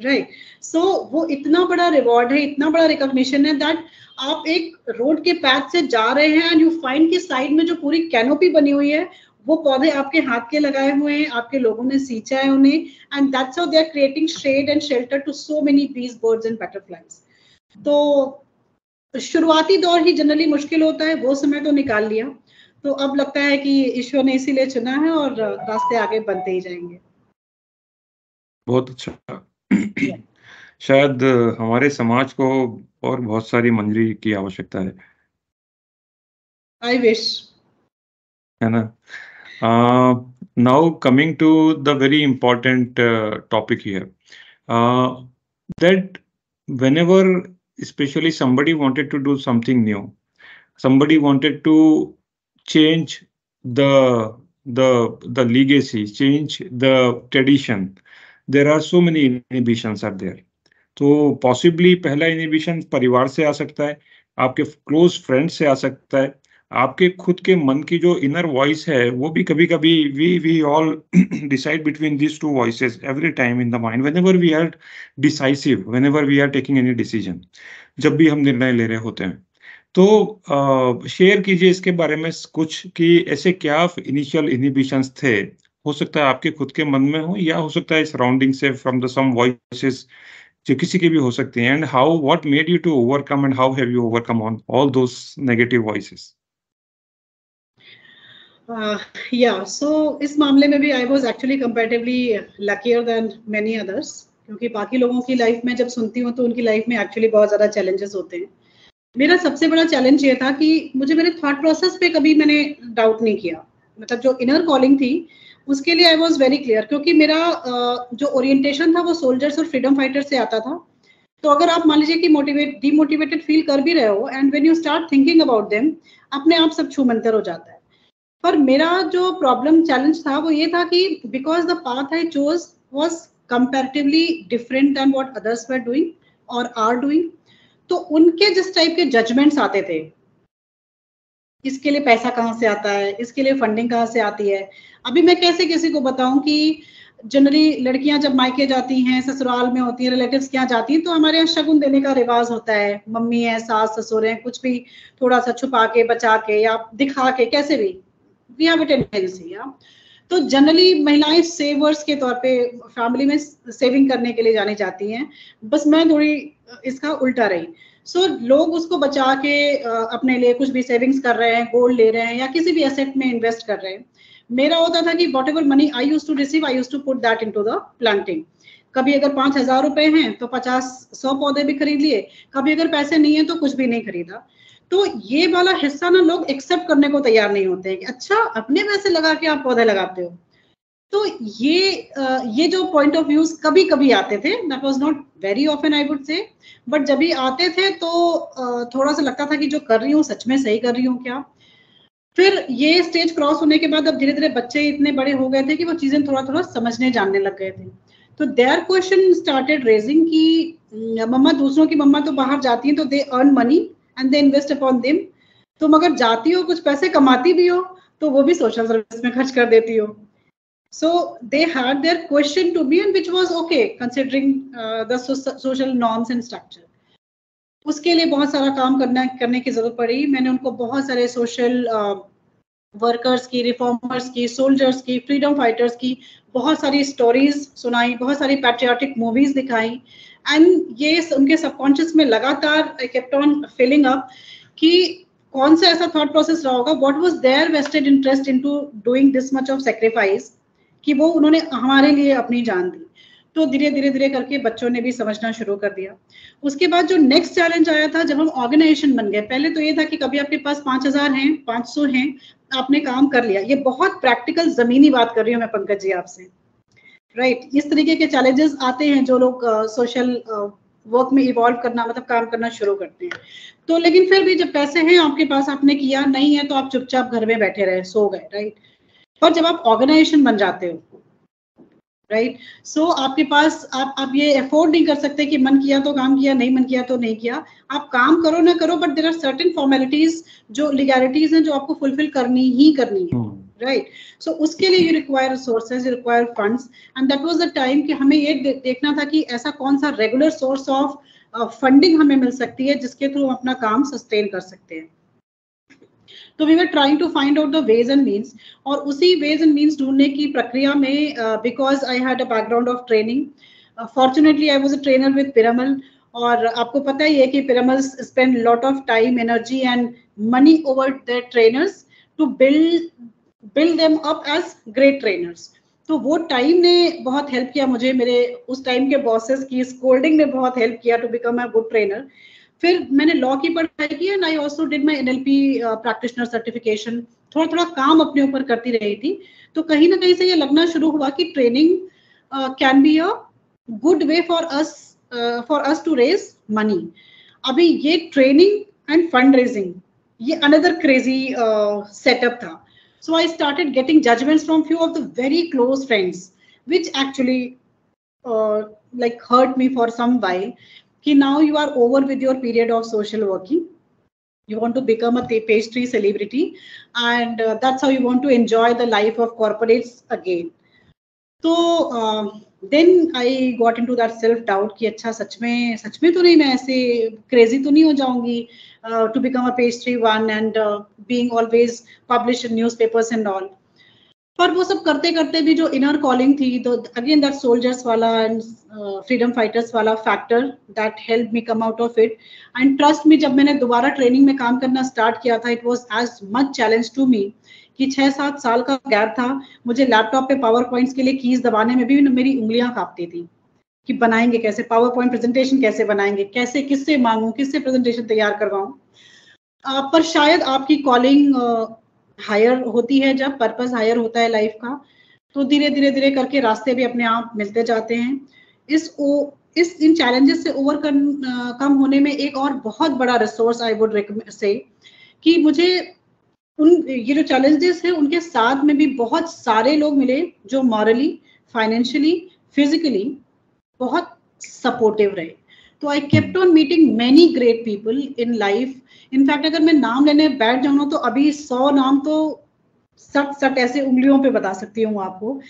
राइट. सो वो इतना बड़ा रिवॉर्ड है, इतना बड़ा रिकॉग्निशन है दैट आप एक रोड के पैथ से जा रहे हैं एंड यू फाइंड कि साइड में जो पूरी कैनोपी बनी हुई है वो पौधे आपके हाथ के लगाए हुए हैं, आपके लोगों ने सींचा है उन्हें, and that's how they are creating shade and shelter to so many bees, birds and butterflies. तो शुरुआती दौर ही जनरली मुश्किल होता है, वो समय तो निकाल लिया. तो अब लगता है कि ईश्वर ने इसीलिए चुना है और रास्ते आगे बनते ही जाएंगे. बहुत अच्छा. शायद हमारे समाज को और बहुत सारी मंजरी की आवश्यकता है. I wish. है ना? Now coming to the very important topic here, that whenever especially somebody wanted to do something new, somebody wanted to change the legacy, change the tradition, there are so many inhibitions are there. तो possibly पहला inhibition परिवार से आ सकता है, आपके close friend से आ सकता है, आपके खुद के मन की जो इनर वॉइस है वो भी कभी कभी we all decide between these two voices every time in the mind whenever we are decisive, whenever we are taking any decision, जब भी हम निर्णय ले रहे होते हैं. तो शेयर कीजिए इसके बारे में कुछ कि ऐसे क्या इनिशियल इनहिबिशंस थे. हो सकता है आपके खुद के मन में हो, या हो सकता है सराउंडिंग से फ्रॉम द सम वॉइसेस, जो किसी के भी हो सकते हैं. And how what made you to overcome and how have you overcome on all those negative voices? So इस मामले में भी I was actually comparatively luckier than many others, क्योंकि बाकी लोगों की लाइफ में जब सुनती हूँ तो उनकी लाइफ में एक्चुअली बहुत ज़्यादा चैलेंजेस होते हैं. मेरा सबसे बड़ा चैलेंज ये था कि मुझे मेरे थॉट प्रोसेस पे कभी मैंने डाउट नहीं किया. मतलब जो इनर कॉलिंग थी उसके लिए आई वाज वेरी क्लियर, क्योंकि मेरा जो ओरिएंटेशन था वो सोल्जर्स और फ्रीडम फाइटर्स से आता था. तो अगर आप मान लीजिए कि डिमोटिवेटेड फील कर भी रहे हो and when you start thinking about them, अपने आप सब छूमंतर हो जाता है. पर मेरा जो प्रॉब्लम चैलेंज था वो ये था कि because the path I chose was comparatively different than what others were doing और आर डूइंग. तो उनके जिस टाइप के जजमेंट्स आते थे, इसके लिए पैसा कहाँ से आता है, इसके लिए फंडिंग कहाँ से आती है. अभी मैं कैसे किसी को बताऊं कि जनरली लड़कियां जब मायके जाती हैं, ससुराल में होती हैं, रिलेटिव्स के यहाँ जाती हैं, तो हमारे यहाँ शगुन देने का रिवाज होता है. मम्मी है, सास ससुर है, कुछ भी थोड़ा सा छुपा के, बचा के या दिखा के, कैसे भी वी हैव अ टेंडेंसी. तो जनरली महिलाएं सेवर्स के तौर पे फैमिली में सेविंग करने के लिए जानी जाती हैं. बस मैं थोड़ी इसका उल्टा रही. सो लोग उसको बचा के अपने लिए कुछ भी सेविंग्स कर रहे हैं, गोल्ड ले रहे हैं या किसी भी एसेट में इन्वेस्ट कर रहे हैं. मेरा होता था कि whatever money I used to receive, I used to put that into the planting. कभी अगर 5,000 रुपए हैं तो 50-100 पौधे भी खरीद लिए, कभी अगर पैसे नहीं है तो कुछ भी नहीं खरीदा. तो ये वाला हिस्सा ना लोग एक्सेप्ट करने को तैयार नहीं होते हैं कि अच्छा अपने पैसे लगा के आप पौधे लगाते हो. तो ये जो पॉइंट ऑफ व्यूज कभी कभी आते थे, that was not very often I would say, but जब भी आते थे तो थोड़ा सा लगता था कि जो कर रही हूँ सच में सही कर रही हूँ क्या. फिर ये स्टेज क्रॉस होने के बाद अब धीरे धीरे बच्चे इतने बड़े हो गए थे कि वो चीजें थोड़ा थोड़ा समझने जानने लग गए थे. तो देयर क्वेश्चन स्टार्टेड रेजिंग कि मम्मा, दूसरों की मम्मा तो बाहर जाती हैं तो they earn money and they invest upon them. तुम अगर जाती हो, कुछ पैसे कमाती भी हो, तो वो भी सोशल सर्विस में खर्च कर देती हो. So they had their question to me, and which was okay considering the social norms and structure. उसके लिए बहुत सारा काम करने की जरूरत पड़ी. मैंने उनको बहुत सारे सोशल वर्कर्स की, रिफॉर्मर्स की, सोल्जर्स की, फ्रीडम फाइटर्स की बहुत सारी स्टोरीज सुनाई, बहुत सारी पैट्रियाटिक मूवीज दिखाई. एंड ये उनके सबकॉन्शियस में लगातार I kept on filling up कि कौन सा ऐसा थॉट प्रोसेस रहा होगा, what was their vested interest into doing this much of sacrifice, कि वो उन्होंने हमारे लिए अपनी जान दी. तो धीरे धीरे धीरे करके बच्चों ने भी समझना शुरू कर दिया। उसके बाद जो नेक्स्ट चैलेंज आया था जब हम ऑर्गेनाइजेशन बन गए, पहले तो ये था कि कभी आपके पास 5,000 हैं, 500 हैं, आपने काम कर लिया। ये बहुत प्रैक्टिकल जमीनी बात कर रही हूँ मैं पंकज जी आपसे, राइट। इस तरीके के चैलेंजेस आते हैं जो लोग सोशल वर्क में इवॉल्व करना, मतलब काम करना शुरू करते हैं। तो लेकिन फिर भी जब पैसे हैं आपके पास, आपने किया, नहीं है तो आप चुपचाप घर में बैठे रहे, सो गए, राइट। पर जब आप ऑर्गेनाइजेशन बन जाते हो, राइट, सो आपके पास आप ये अफोर्ड नहीं कर सकते कि मन किया तो काम किया, नहीं मन किया तो नहीं किया। आप काम करो ना करो, but there are certain formalities, जो लीगैलिटीज हैं, जो आपको फुलफिल करनी ही करनी है, राइट। सो उसके लिए you require resources, you require funds, and that was the time कि हमें ये देखना था कि ऐसा कौन सा रेगुलर सोर्स ऑफ फंडिंग हमें मिल सकती है जिसके थ्रू हम अपना काम सस्टेन कर सकते हैं। तो we were trying to find out the ways and means, और उसी वेज एंड मीन्स ढूंढने की प्रक्रिया में, because I had a background of training, fortunately I was a trainer with Piramal, और आपको पता ही है कि Piramal spend lot of time, energy and money over their trainers to build them up as great trainers. तो वो टाइम ने बहुत हेल्प किया मुझे, मेरे उस टाइम के बॉसेस की स्कोल्डिंग ने बहुत हेल्प किया to become a good trainer. फिर मैंने लॉ की पढ़ाई की, and I also did my NLP practitioner certification. थोड़ा थोड़ा काम अपने ऊपर करती रही थी, तो कहीं ना कहीं से ये लगना शुरू हुआ कि training can be a good way for us to raise money. अभी ये ट्रेनिंग एंड फंड रेजिंग, ये अनदर क्रेजी सेटअप था। So I started getting judgments from few of the very close friends, which actually like hurt me for some while. Ki now you are over with your period of social working. You want to become a pastry celebrity, and that's how you want to enjoy the life of corporates again. तो then I got into that self doubt कि अच्छा सच में तो नहीं, मैं ऐसे crazy तो नहीं हो जाऊंगी to become a pastry one and being always published in newspapers and all. पर वो सब करते करते भी जो इनर कॉलिंग थी, तो अगेन दैट सोल्जर्स वाला एंड फ्रीडम फाइटर्स वाला factor that help me come out of it. And trust me, जब मैंने दोबारा ट्रेनिंग में काम करना स्टार्ट किया था, it was as much challenge to me कि 6-7 साल का गैप था। मुझे लैपटॉप पे पावर पॉइंट्स के लिए कीज दबाने में भी मेरी उंगलियां कांपती थी कि बनाएंगे कैसे, पावर पॉइंट प्रेजेंटेशन कैसे बनाएंगे, कैसे, किससे मांगू, किससे प्रेजेंटेशन तैयार करवाऊं। पर शायद आपकी कॉलिंग हायर होती है, जब पर्पस हायर होता है लाइफ का, तो धीरे धीरे धीरे करके रास्ते भी अपने आप मिलते जाते हैं। इन चैलेंजेस से कम होने में एक और बहुत बड़ा रिसोर्स आई वुड रिकमेंड से कि मुझे ये जो चैलेंजेस है उनके साथ में भी बहुत सारे लोग मिले जो मॉरली, फाइनेंशियली, फिजिकली बहुत सपोर्टिव रहे। तो आई kept on meeting many great people in life. In fact अगर मैं नाम लेने बैठ जाऊँ ना, तो अभी 100 नाम तो सट ऐसे उंगलियों पे बता सकती हूँ आपको,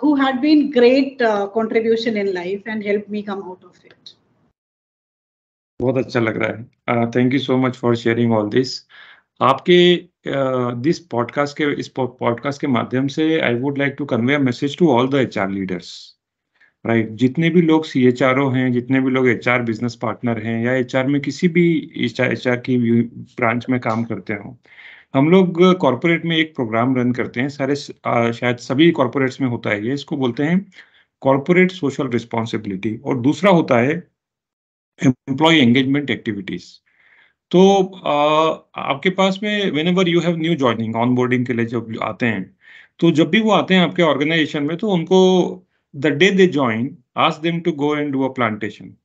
who had been great contribution in life and helped me come out of it. बहुत अच्छा लग रहा है। Thank you so much for sharing all this. आपके इस पॉडकास्ट के माध्यम से I would like to convey a message to all the HR leaders, right. जितने भी लोग सीएचआरओ हैं, जितने भी लोग एचआर बिजनेस पार्टनर हैं, या एचआर में किसी भी एचआर की ब्रांच में काम करते हो, हम लोग कॉर्पोरेट में एक प्रोग्राम रन करते हैं, शायद सभी कॉर्पोरेट्स में होता है ये, इसको बोलते हैं कॉर्पोरेट सोशल रिस्पॉन्सिबिलिटी, और दूसरा होता है एम्प्लॉय एंगेजमेंट एक्टिविटीज। तो आपके पास में when ever you have new joining, onboarding के लिए जब आते हैं, तो जब भी वो आते हैं आपके ऑर्गेनाइजेशन में, तो उनको the day they join, ask them to go and do a plantation.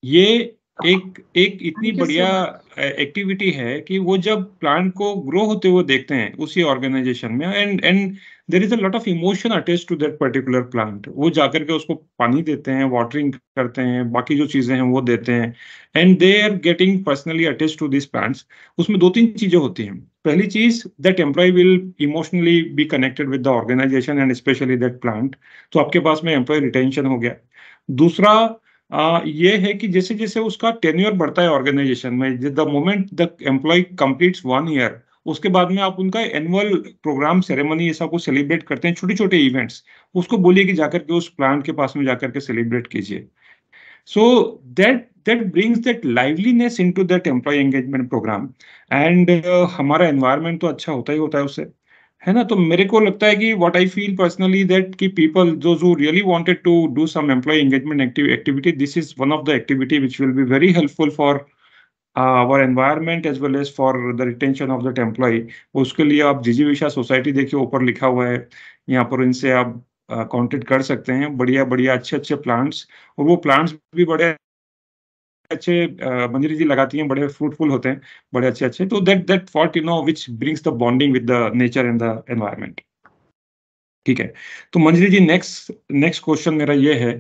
ये एक इतनी बढ़िया एक्टिविटी है कि वो जब प्लांट को ग्रो होते हुए देखते हैं उसी ऑर्गेनाइजेशन में, and there is a lot of emotion attached to that particular plant. वो जाकर के उसको पानी देते हैं, वाटरिंग करते हैं, बाकी जो चीजें हैं वो देते हैं, and they are getting personally attached to this plants. उसमें 2-3 चीजें होती हैं। पहली चीज, that employ will emotionally be connected with the organisation and specially that plant, तो आपके पास में एम्प्लॉय रिटेंशन हो गया। दूसरा ये है कि जैसे जैसे उसका टेन्योर बढ़ता है ऑर्गेनाइजेशन में, the moment the employ completes 1 year, उसके बाद में आप उनका एनुअल प्रोग्राम, सेरेमनी, ऐसा कुछ सेलिब्रेट करते हैं, छोटे छोटे इवेंट्स, उसको बोलिए कि जाकर के उस प्लांट के पास में जाकर के सेलिब्रेट कीजिए। So that brings that liveliness into that employ engagement programme, एंड हमारा एनवायरनमेंट तो अच्छा होता ही होता है उससे। है ना? तो मेरे को लगता है कि what I feel personally that कि people those who really wanted to do some employee engagement activity, this is one of the activity which will be very helpful for our environment as well as for the retention of that employee. उसके लिए आप जिजीविषा society देखिए, ऊपर लिखा हुआ है, यहाँ पर इनसे आप कॉन्टैक्ट कर सकते हैं। बढ़िया-बढ़िया अच्छे-अच्छे प्लांट्स, और वो प्लांट्स भी बड़े अच्छे मंजरी जी लगाती हैं, बड़े फ्रूटफुल होते हैं, बड़े अच्छे-अच्छे। तो that that what which brings the bonding with the nature and the environment. ठीक है। तो मंजरी जी, नेक्स्ट नेक्स्ट क्वेश्चन मेरा ये है,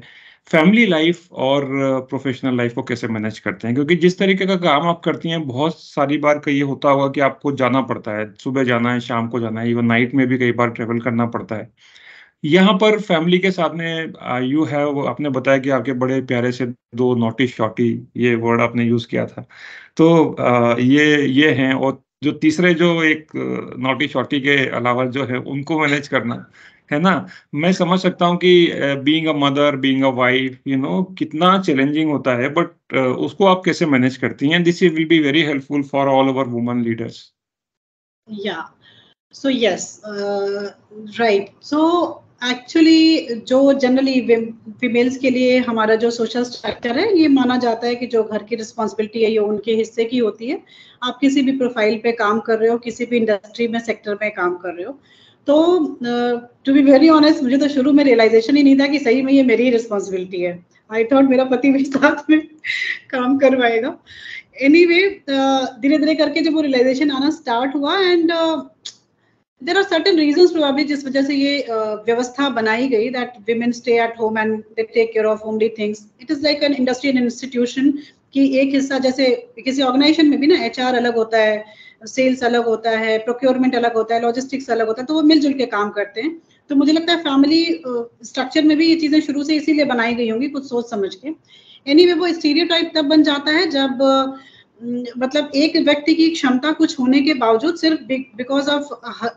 फैमिली लाइफ और प्रोफेशनल लाइफ को कैसे मैनेज करते हैं? क्योंकि जिस तरीके का काम आप करती हैं, बहुत सारी बार कई ये होता होगा कि आपको जाना पड़ता है, सुबह जाना है, शाम को जाना है, इवन नाइट में भी कई बार ट्रैवल करना पड़ता है। यहाँ पर फैमिली के साथ में यू हैव, आपने बताया कि आपके बड़े प्यारे से 2 नॉटी-शॉटी, ये वर्ड आपने यूज़ किया था। तो ये हैं, और जो तीसरे जो एक नॉटी-शॉटी के अलावा जो है उनको मैनेज करना, है ना? मैं समझ सकता हूँ कि being a mother, being a wife, कितना चैलेंजिंग होता है, बट उसको आप कैसे मैनेज करती हैं? This will be very helpful for all our women leaders. Yeah so yes, right. So actually जो जनरली फीमेल्स के लिए हमारा जो सोशल स्ट्रक्चर है, ये माना जाता है कि जो घर की रिस्पॉन्सिबिलिटी है ये उनके हिस्से की होती है। आप किसी भी प्रोफाइल पे काम कर रहे हो, किसी भी इंडस्ट्री में, सेक्टर में काम कर रहे हो, तो टू बी वेरी ऑनेस्ट, मुझे तो शुरू में रियलाइजेशन ही नहीं था कि सही में ये मेरी रिस्पॉन्सिबिलिटी है। आई थॉट मेरा पति भी साथ में काम करवाएगा। एनीवे, धीरे-धीरे करके जब वो रियलाइजेशन आना स्टार्ट हुआ, and there are certain reasons probably जिस वजह से ये व्यवस्था बनाई गई, that women stay at home and they take care of homely things. It is like an industry and institution की एक हिस्सा, जैसे किसी ऑर्गेनाइजेशन में भी ना एचआर अलग होता है, सेल्स अलग होता है, प्रोक्योरमेंट अलग होता है, लॉजिस्टिक्स अलग होता है, तो वो मिलजुल के काम करते हैं। तो मुझे लगता है फैमिली स्ट्रक्चर में भी ये चीजें शुरू से इसीलिए बनाई गई होंगी, कुछ सोच समझ के। एनीवे, वो स्टीरियोटाइप तब बन जाता है जब मतलब एक व्यक्ति की क्षमता कुछ होने के बावजूद सिर्फ बिकॉज ऑफ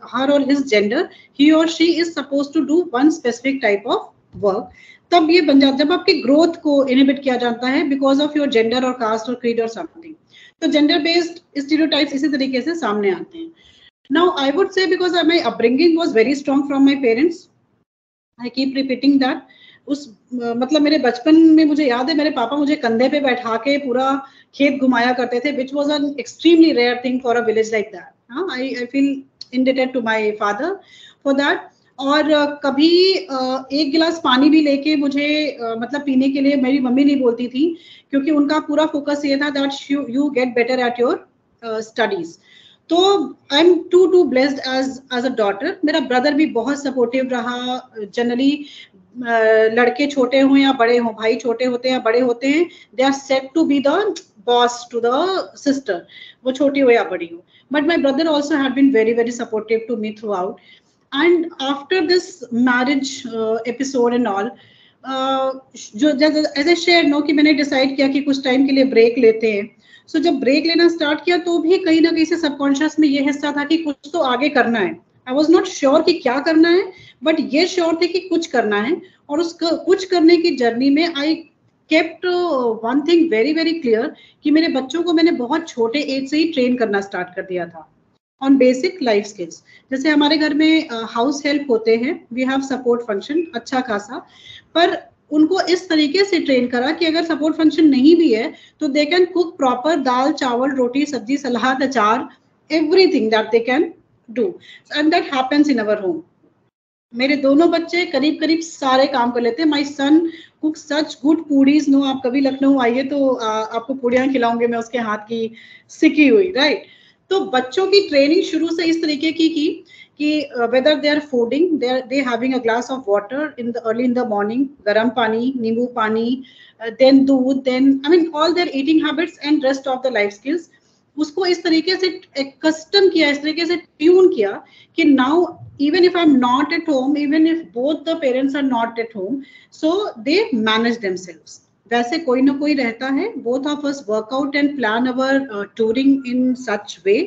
हर और हिज जेंडर, ही और she is suppose to do one specific type of work, तब ये बन जाता, जब आपकी ग्रोथ को इनहिबिट किया जाता है बिकॉज ऑफ योर जेंडर और कास्ट और क्रीड और समथिंग। तो जेंडर बेस्ड स्टीरियोटाइप्स इसी तरीके से सामने आते हैं। Now I would say because my upbringing was very strong from my parents, I keep repeating that. उस मतलब मेरे बचपन में मुझे याद है, मेरे पापा मुझे कंधे पे बैठा के पूरा खेत घुमाया करते थे, which was an extremely rare thing for a village like that. I feel indebted to my father for that. और कभी एक गिलास पानी भी लेके मुझे मतलब पीने के लिए मेरी मम्मी नहीं बोलती थी, क्योंकि उनका पूरा फोकस ये था that you get better at your studies. तो I am too blessed as a daughter. मेरा ब्रदर भी बहुत सपोर्टिव रहा। जनरली लड़के छोटे हों या बड़े हों, भाई छोटे होते हैं या बड़े होते हैं, they are set to be the boss to the sister, वो छोटी हो या बड़ी हो। But my brother also had been very very supportive to me throughout. And after this marriage episode and all, जो एज ए शेयर नो कि मैंने decide किया कि कुछ टाइम के लिए ब्रेक लेते हैं। सो जब ब्रेक लेना स्टार्ट किया तो भी कहीं ना कहीं से सबकॉन्शियस में ये हिस्सा था कि कुछ तो आगे करना है। आई वॉज नॉट श्योर कि क्या करना है, बट ये श्योर थे कि कुछ करना है। और उस कुछ करने की जर्नी में I kept one thing very very clear, कि मेरे बच्चों को मैंने बहुत छोटे एज से ही ट्रेन करना स्टार्ट कर दिया था ऑन बेसिक लाइफ स्किल्स। जैसे हमारे घर में हाउस हेल्प होते हैं, वी हैव सपोर्ट फंक्शन अच्छा खासा, पर उनको इस तरीके से ट्रेन करा कि अगर सपोर्ट फंक्शन नहीं भी है तो दे कैन कुक प्रॉपर दाल चावल रोटी सब्जी सलाद अचार, everything that they can do, and that happens in our home. मेरे दोनों बच्चे करीब करीब सारे काम कर लेते हैं। माई सन कुक सच गुड पूड़ीज, नो आप कभी लखनऊ आइए तो आपको पूड़ियाँ खिलाऊंगे मैं उसके हाथ की सिकी हुई, राइट। तो बच्चों की ट्रेनिंग शुरू से इस तरीके की कि whether they are fooding, they having a glass of water in the early in the morning, garam pani, नींबू पानी, then दूध, then I mean all their eating habits and rest of the life skills, उसको इस तरीके से custom किया, इस तरीके से ट्यून किया कि now even if I'm not at home, even if both the parents are not at home, so they manage themselves. वैसे कोई ना कोई रहता है, both of us work out and plan our touring in such way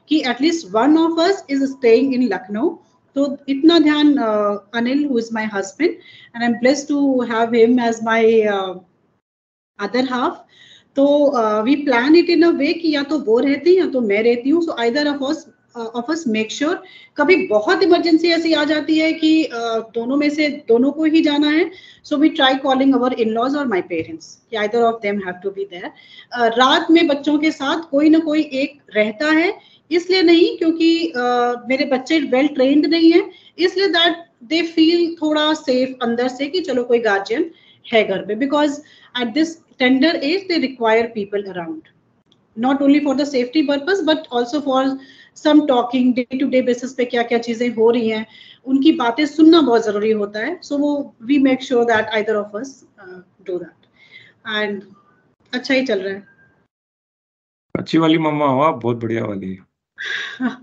कि at least one of us is staying in Lucknow. तो इतना ध्यान Anil who is my husband, and I am blessed to have him as my other half. तो we plan it in a way कि या तो वो रहती हैं या तो मैं रहती हूँ। So either of us of us make sure, कभी बहुत इमरजेंसी ऐसी आ जाती है कि दोनों में से दोनों को ही जाना है, so we try calling our in laws और माई पेरेंट्स कि either of them have to be there. रात में बच्चों के साथ कोई ना कोई एक रहता है, इसलिए नहीं क्योंकि मेरे बच्चे वेल ट्रेन्ड नहीं है, इसलिए दैट दे फील थोड़ा सेफ अंदर से कि चलो कोई गार्जियन है घर पे, because at this tender age they require people around, not only for the safety purpose but also for some talking, day to day basis पे क्या क्या चीजें हो रही हैं, उनकी बातें सुनना बहुत जरूरी होता है। सो वो we make sure that either of us do that, and अच्छा ही चल रहा है। अच्छी वाली मम्मा हो आप, बहुत बढ़िया वाली। हाँ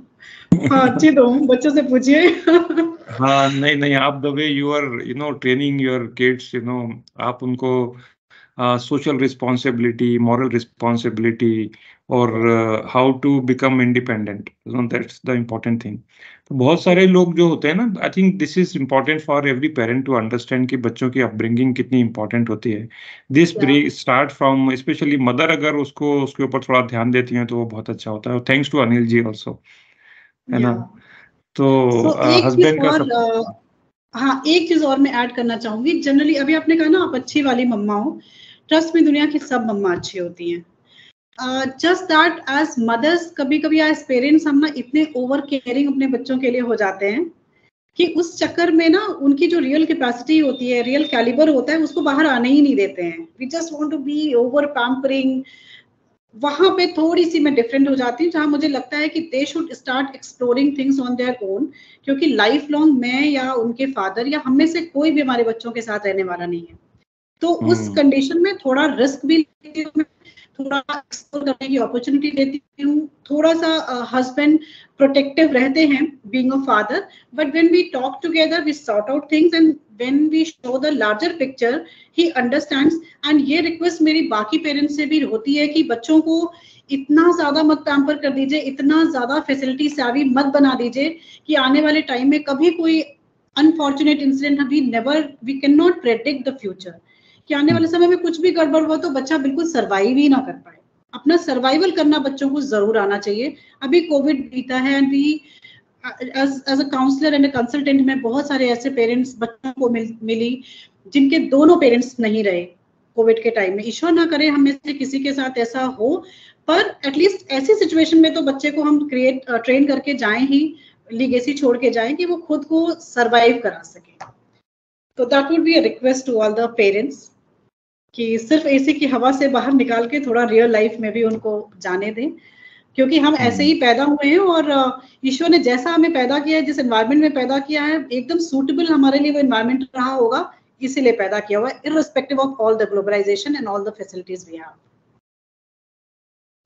अच्छी तो हूँ, बच्चों से पूछिए। हाँ नहीं नहीं, आप the way you are training your kids, आप उनको सोशल रिस्पॉन्सिबिलिटी, मॉरल रिस्पॉन्सिबिलिटी और how to become independent, that's the important thing. तो बहुत सारे लोग जो होते हैं ना, I think this is important for every parent to understand कि बच्चों की अपब्रिंगिंग कितनी इंपॉर्टेंट होती है। This start from specially mother, अगर उसको उसके ऊपर थोड़ा ध्यान देती हैं तो वो बहुत अच्छा होता है। Thanks to Anil ji also, है ना। तो एक चीज हस्बैंड का और सब, हाँ एक चीज और मैं ऐड करना चाहूंगी। जनरली अभी आपने कहा ना आप अच्छी वाली मम्मा हो, ट्रस्ट में दुनिया की सब मम्मा अच्छी होती हैं। जस्ट दैट एज मदर्स कभी कभी एज पेरेंट्स हम ना इतने ओवर केयरिंग अपने बच्चों के लिए हो जाते हैं कि उस चक्कर में ना उनकी जो रियल कैपेसिटी होती है, रियल कैलिबर होता है, उसको बाहर आने ही नहीं देते हैं। We just want to be over pampering. वहां पे थोड़ी सी मैं डिफरेंट हो जाती हूँ, जहां मुझे लगता है कि they should start exploring things on their own, क्योंकि लाइफ लॉन्ग मैं या उनके फादर या हम में से कोई भी हमारे बच्चों के साथ रहने वाला नहीं है। तो उस कंडीशन में थोड़ा रिस्क भी लेती हूँ, थोड़ा एक्सप्लोर करने की अपॉर्चुनिटी देती हूँ, थोड़ा सा हस्बैंड प्रोटेक्टिव रहते हैं being a father, but when we talk together we sort out things and when we show the larger picture he understands. And ये रिक्वेस्ट मेरी बाकी पेरेंट्स से भी होती है कि बच्चों को इतना ज्यादा मत पैम्पर कर दीजिए, इतना ज्यादा फैसिलिटी सेवी मत बना दीजिए कि आने वाले टाइम में कभी कोई अनफॉर्चुनेट इंसिडेंट, अभी never, we cannot predict the future, कि आने वाले समय में कुछ भी गड़बड़ हुआ तो बच्चा बिल्कुल सर्वाइव ही ना कर पाए। अपना सर्वाइवल करना बच्चों को जरूर आना चाहिए। अभी कोविड बीता है and we as a counsellor and a consultant में बहुत सारे ऐसे पेरेंट्स बच्चों को मिली जिनके दोनों पेरेंट्स नहीं रहे कोविड के टाइम में। ईश्वर ना करे हम में से किसी के साथ ऐसा हो, पर एटलीस्ट ऐसी सिचुएशन में तो बच्चे को हम ट्रेन करके जाएं ही, लीगेसी छोड़ के जाएं कि वो खुद को सर्वाइव करा सके। तो that would be a request to all the parents कि सिर्फ एसी की हवा से बाहर निकाल के थोड़ा रियल लाइफ में भी उनको जाने दें, क्योंकि हम ऐसे ही पैदा हुए हैं और ईश्वर ने जैसा हमें पैदा किया है, जिस एनवायरनमेंट में पैदा किया है, एकदम सूटेबल हमारे लिए वो एनवायरनमेंट रहा होगा, इसीलिए पैदा किया हुआ है, irrespective of all the globalisation and all the facilities we have.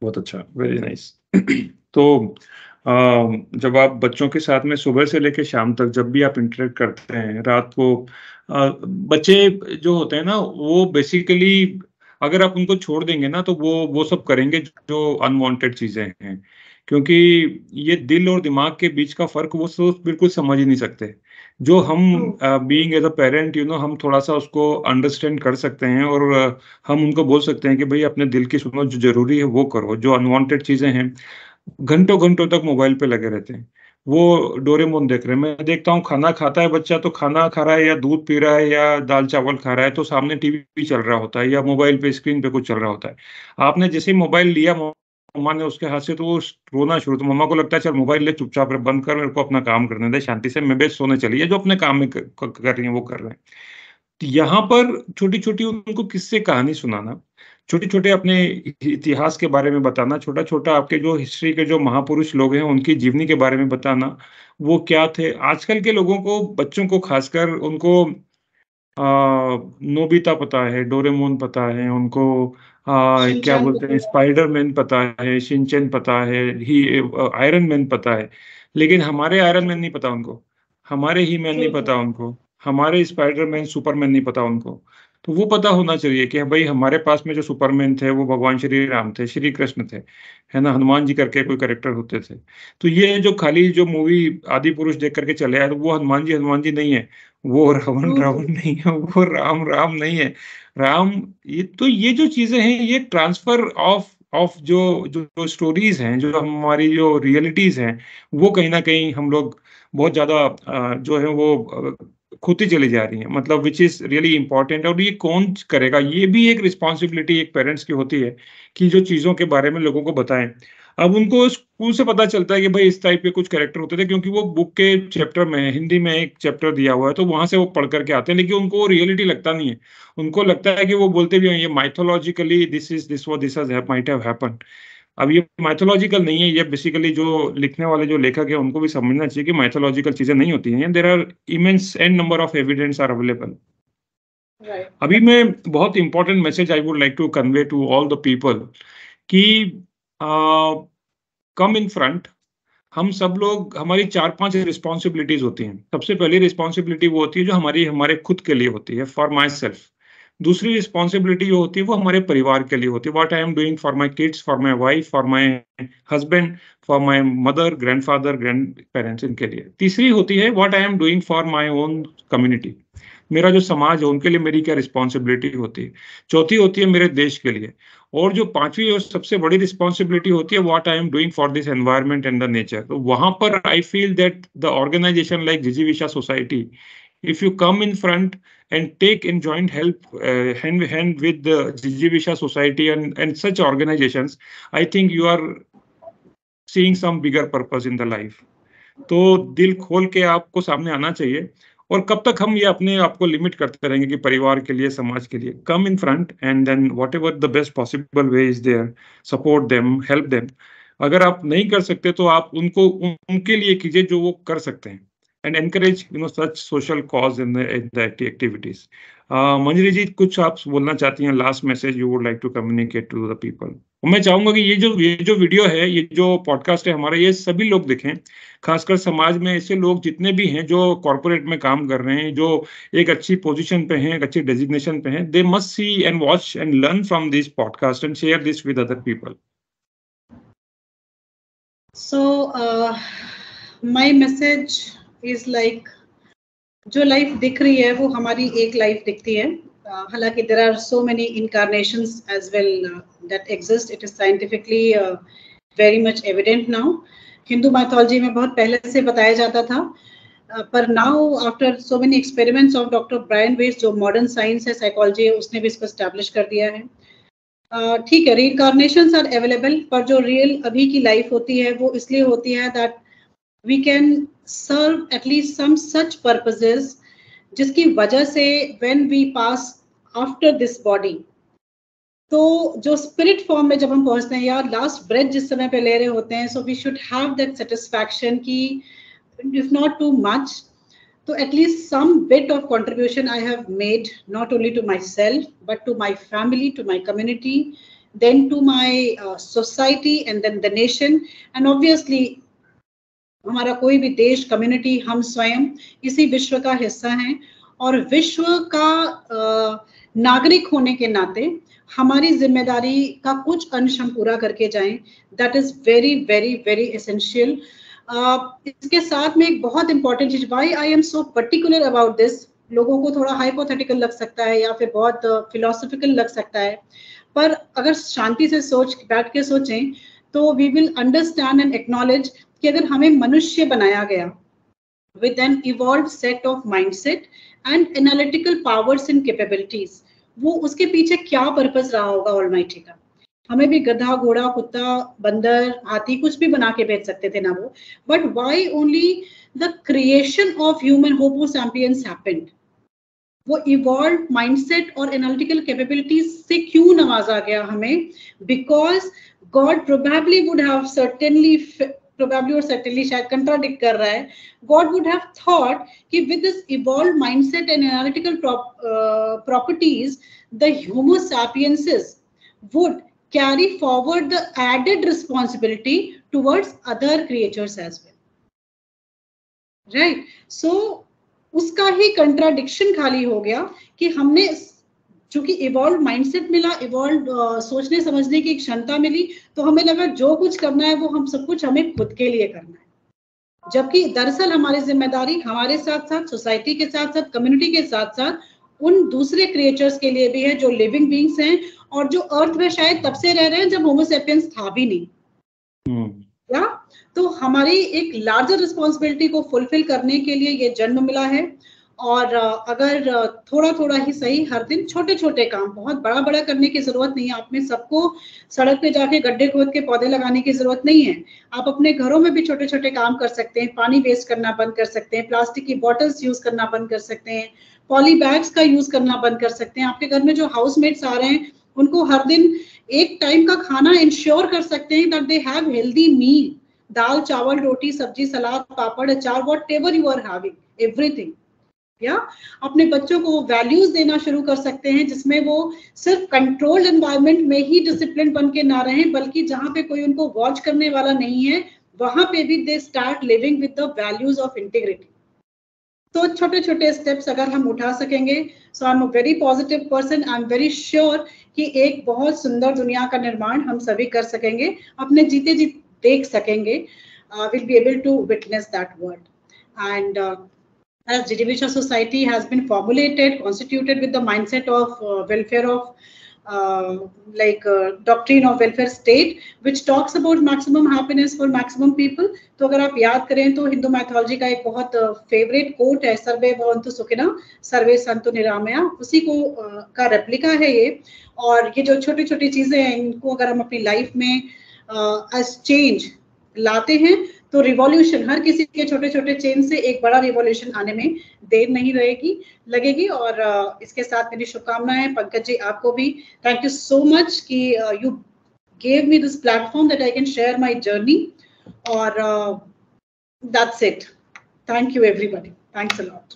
बहुत अच्छा, वेरी नाइस। तो जब आप बच्चों के साथ में सुबह से लेकर शाम तक जब भी आप इंटरेक्ट करते हैं, रात को बच्चे जो होते हैं ना, वो बेसिकली अगर आप उनको छोड़ देंगे ना तो वो सब करेंगे जो अनवांटेड चीजें हैं, क्योंकि ये दिल और दिमाग के बीच का फर्क वो बिल्कुल समझ ही नहीं सकते। जो हम बीइंग एज अ पेरेंट हम थोड़ा सा उसको अंडरस्टैंड कर सकते हैं और हम उनको बोल सकते हैं कि भाई अपने दिल की सुनो, जो जरूरी है वो करो, जो अनवांटेड चीजें हैं। घंटों घंटों तक मोबाइल पे लगे रहते हैं, वो डोरेमोन देख रहे हैं। मैं देखता हूँ खाना खाता है बच्चा तो खाना खा रहा है या दूध पी रहा है या दाल चावल खा रहा है तो सामने टीवी चल रहा होता है या मोबाइल पे स्क्रीन पे कुछ चल रहा होता है। आपने जैसे ही मोबाइल लिया मम्मा ने उसके हाथ से तो वो रोना शुरू, तो मम्मा को लगता है चल मोबाइल ले, चुपचाप बंद कर, मेरे को अपना काम करने दे शांति से, मैं बेच सोने चली है, जो अपने काम में कर रही है वो कर रहे हैं। तो यहाँ पर छोटी छोटी उनको किस्से कहानी सुनाना, छोटे छोटे अपने इतिहास के बारे में बताना, छोटा छोटा आपके जो हिस्ट्री के जो महापुरुष लोग हैं उनकी जीवनी के बारे में बताना, वो क्या थे। आजकल के लोगों को, बच्चों को खासकर, उनको नोबिता पता है, डोरेमोन पता है उनको, क्या बोलते हैं, स्पाइडरमैन पता है, शिनचैन पता है, ही आयरन मैन पता है, लेकिन हमारे आयरन मैन नहीं पता उनको, हमारे ही मैन नहीं पता उनको, हमारे स्पाइडरमैन सुपरमैन नहीं पता उनको। तो वो पता होना चाहिए कि भाई हमारे पास में जो सुपरमैन थे वो भगवान श्री राम थे, श्री कृष्ण थे, है ना, हनुमान जी करके कोई कैरेक्टर होते थे। तो ये जो खाली जो मूवी आदि पुरुष देख करके चले आए, तो वो हनुमान जी नहीं है, वो रावण नहीं है, वो राम नहीं है। राम, ये जो चीजें हैं, ये ट्रांसफर ऑफ ऑफ जो स्टोरीज हैं, जो हमारी जो रियलिटीज हैं, वो कहीं ना कहीं हम लोग बहुत ज्यादा जो है वो खोती चली जा रही हैं, मतलब विच इज रियली इंपॉर्टेंट। और ये कौन करेगा, ये भी एक रिस्पॉन्सिबिलिटी एक पेरेंट्स की होती है कि जो चीजों के बारे में लोगों को बताएं। अब उनको स्कूल से पता चलता है कि भाई इस टाइप के कुछ कैरेक्टर होते थे, क्योंकि वो बुक के चैप्टर में हिंदी में एक चैप्टर दिया हुआ है, तो वहां से वो पढ़ करके आते हैं, लेकिन उनको वो रियलिटी लगता नहीं है। उनको लगता है कि वो बोलते भी हैं ये mythologically this might have happen. अब ये माइथोलॉजिकल नहीं है, ये बेसिकली जो लिखने वाले जो लेखक है उनको भी समझना चाहिए कि माइथोलॉजिकल चीजें नहीं होती हैं, there are immense and number of evidence are available. Right. अभी मैं बहुत important message I would like to convey to all the people कि कम इन फ्रंट। हम सब लोग, हमारी 4-5 रिस्पॉन्सिबिलिटीज होती हैं। सबसे पहली रिस्पॉन्सिबिलिटी वो होती है जो हमारे खुद के लिए होती है, फॉर माई सेल्फ। दूसरी रिस्पॉन्सिबिलिटी जो होती है वो हमारे परिवार के लिए होती है, what I am doing for my kids, for my wife, for my husband, for my mother, grandfather, grand parents, इनके लिए। तीसरी होती है what I am doing for my own community, मेरा जो समाज है उनके लिए मेरी क्या रिस्पॉन्सिबिलिटी होती है। चौथी होती है मेरे देश के लिए। और जो पांचवी और सबसे बड़ी रिस्पॉन्सिबिलिटी होती है what I am doing for this environment and the nature. तो वहां पर I feel that the organisation like Jijivisha society, if you come in front and take in joint help hand in hand with the Jijivisha Society and such organizations, I think you are seeing some bigger purpose in the life. तो दिल खोल के आपको सामने आना चाहिए। और कब तक हम ये अपने आप को लिमिट करते रहेंगे कि परिवार के लिए, समाज के लिए? Come in front and then whatever the best possible way is there, support them, help them. अगर आप नहीं कर सकते तो आप उनके लिए कीजिए जो वो कर सकते हैं, and encourage such social cause in the activities. मंजरी जी, कुछ आप बोलना चाहती हैं, last message you would like to communicate to the people? मैं चाहूंगा कि ये जो वीडियो है, ये जो पॉडकास्ट है हमारा, ये सभी लोग देखें, खासकर समाज में ऐसे लोग जितने भी हैं जो कॉर्पोरेट में काम कर रहे हैं, जो एक अच्छी पोजीशन पे हैं, एक अच्छी डेजिग्नेशन पे हैं, they must see and watch and learn from this podcast and share this with other people. So my message is like, जो लाइफ दिख रही है वो हमारी एक लाइफ दिखती है। हालांकि there are so many incarnations as well that exist. It is scientifically very much evident now. Hindu mythology में बहुत पहले से बताया जाता था, पर now after so many experiments of doctor Brian Weiss, जो मॉडर्न साइंस है, साइकोलॉजी है, उसने भी इसको एस्टैब्लिश कर दिया है। ठीक है, रीइंकार्नेशंस आर अवेलेबल, पर जो रियल अभी की लाइफ होती है वो इसलिए होती है that we can serve at least some such purposes, जिसकी वजह से when we pass after this body, तो जो स्पिरिट फॉर्म में जब हम पहुंचते हैं या लास्ट ब्रेथ जिस समय पे ले रहे होते हैं, so we should have that satisfaction कि इफ नॉट टू मच, तो at least some bit of contribution I have made, not only to myself but to my family, to my community, then to my society, and then the nation, and obviously हमारा कोई भी देश, community, हम स्वयं इसी विश्व का हिस्सा हैं। और विश्व का नागरिक होने के नाते हमारी जिम्मेदारी का कुछ अंश हम पूरा करके जाएं, that is very very very essential. इसके साथ में एक बहुत इंपॉर्टेंट चीज, why I am so particular about this, लोगों को थोड़ा हाइपोथेटिकल लग सकता है या फिर बहुत फिलोसफिकल लग सकता है, पर अगर शांति से बैठ के सोचें तो we will understand and acknowledge कि अगर हमें मनुष्य बनाया गया with an evolved set of mindset and analytical powers and capabilities, वो उसके पीछे क्या पर्पस रहा होगा ऑलमाइटी का। हमें भी गधा, घोड़ा, कुत्ता, बंदर, हाथी कुछ भी बना के भेज सकते थे ना वो, but why only the creation of human homo sapiens happened? वो इवॉल्व माइंडसेट और एनालिटिकल कैपेबिलिटीज से क्यों नवाजा गया हमें? Because God probably would have certainly, probably और सर्टेनली शायद कंट्राडिक्ट कर रहा है, गॉड वुड हैव थॉट कि with this evolve mindset and analytical properties the homo sapienses would carry forward the added responsibility towards other creatures as well, right? So उसका ही contradiction खाली हो गया कि हमने चूंकि इवॉल्व माइंडसेट मिला, इवॉल्व सोचने समझने की एक क्षमता मिली, तो हमें लगा जो कुछ करना है वो हम सब कुछ हमें खुद के लिए करना है, जबकि दरअसल हमारी जिम्मेदारी हमारे साथ साथ सोसाइटी के साथ साथ कम्युनिटी के साथ साथ उन दूसरे क्रिएचर्स के लिए भी है जो लिविंग बीइंग्स हैं और जो अर्थ में शायद तब से रह रहे हैं जब होमो सेपियंस था भी नहीं। या तो हमारी एक लार्जर रिस्पॉन्सिबिलिटी को फुलफिल करने के लिए ये जन्म मिला है। और अगर थोड़ा थोड़ा ही सही हर दिन छोटे छोटे काम, बहुत बड़ा बड़ा करने की जरूरत नहीं है। आप में सबको सड़क पे जाके गड्ढे खोद के पौधे लगाने की जरूरत नहीं है। आप अपने घरों में भी छोटे छोटे काम कर सकते हैं। पानी वेस्ट करना बंद कर सकते हैं, प्लास्टिक की बॉटल्स यूज करना बंद कर सकते हैं, पॉली बैग्स का यूज करना बंद कर सकते हैं। आपके घर में जो हाउसमेट्स आ रहे हैं उनको हर दिन एक टाइम का खाना इंश्योर कर सकते हैं that they have healthy meal, dal chawal roti sabzi salad papad achar whatever you are having, everything. या अपने बच्चों को वैल्यूज देना शुरू कर सकते हैं जिसमें वो सिर्फ कंट्रोल्ड एनवायरनमेंट में ही डिसिप्लिन बन के ना रहें, बल्कि जहां पे कोई उनको वॉच करने वाला नहीं है वहां पे भी they start living with the values of integrity. तो छोटे छोटे स्टेप्स अगर हम उठा सकेंगे, so I am a very positive person, I am very sure कि एक बहुत सुंदर दुनिया का निर्माण हम सभी कर सकेंगे, अपने जीते जी देख सकेंगे, will be able to witness that world. And as Jijivisha Society has been formulated, constituted with the mindset of welfare of doctrine of welfare state, which talks about maximum happiness for maximum people. तो अगर आप याद करें तो Hindu mythology का एक बहुत favourite coat है, सर्वे भवन्तु सुखिनः सर्वे सन्तु निरामया, उसी को का रेप्लिका है ये। और ये जो छोटी छोटी चीजें हैं इनको अगर हम अपनी लाइफ में एज चेंज लाते हैं तो रिवॉल्यूशन, हर किसी के छोटे छोटे चेंज से एक बड़ा रिवॉल्यूशन आने में देर नहीं लगेगी। और इसके साथ मेरी शुभकामनाएं पंकज जी आपको भी। थैंक यू सो मच कि you gave me this platform that I can share my journey. और that's it. Thank you everybody, thanks a lot.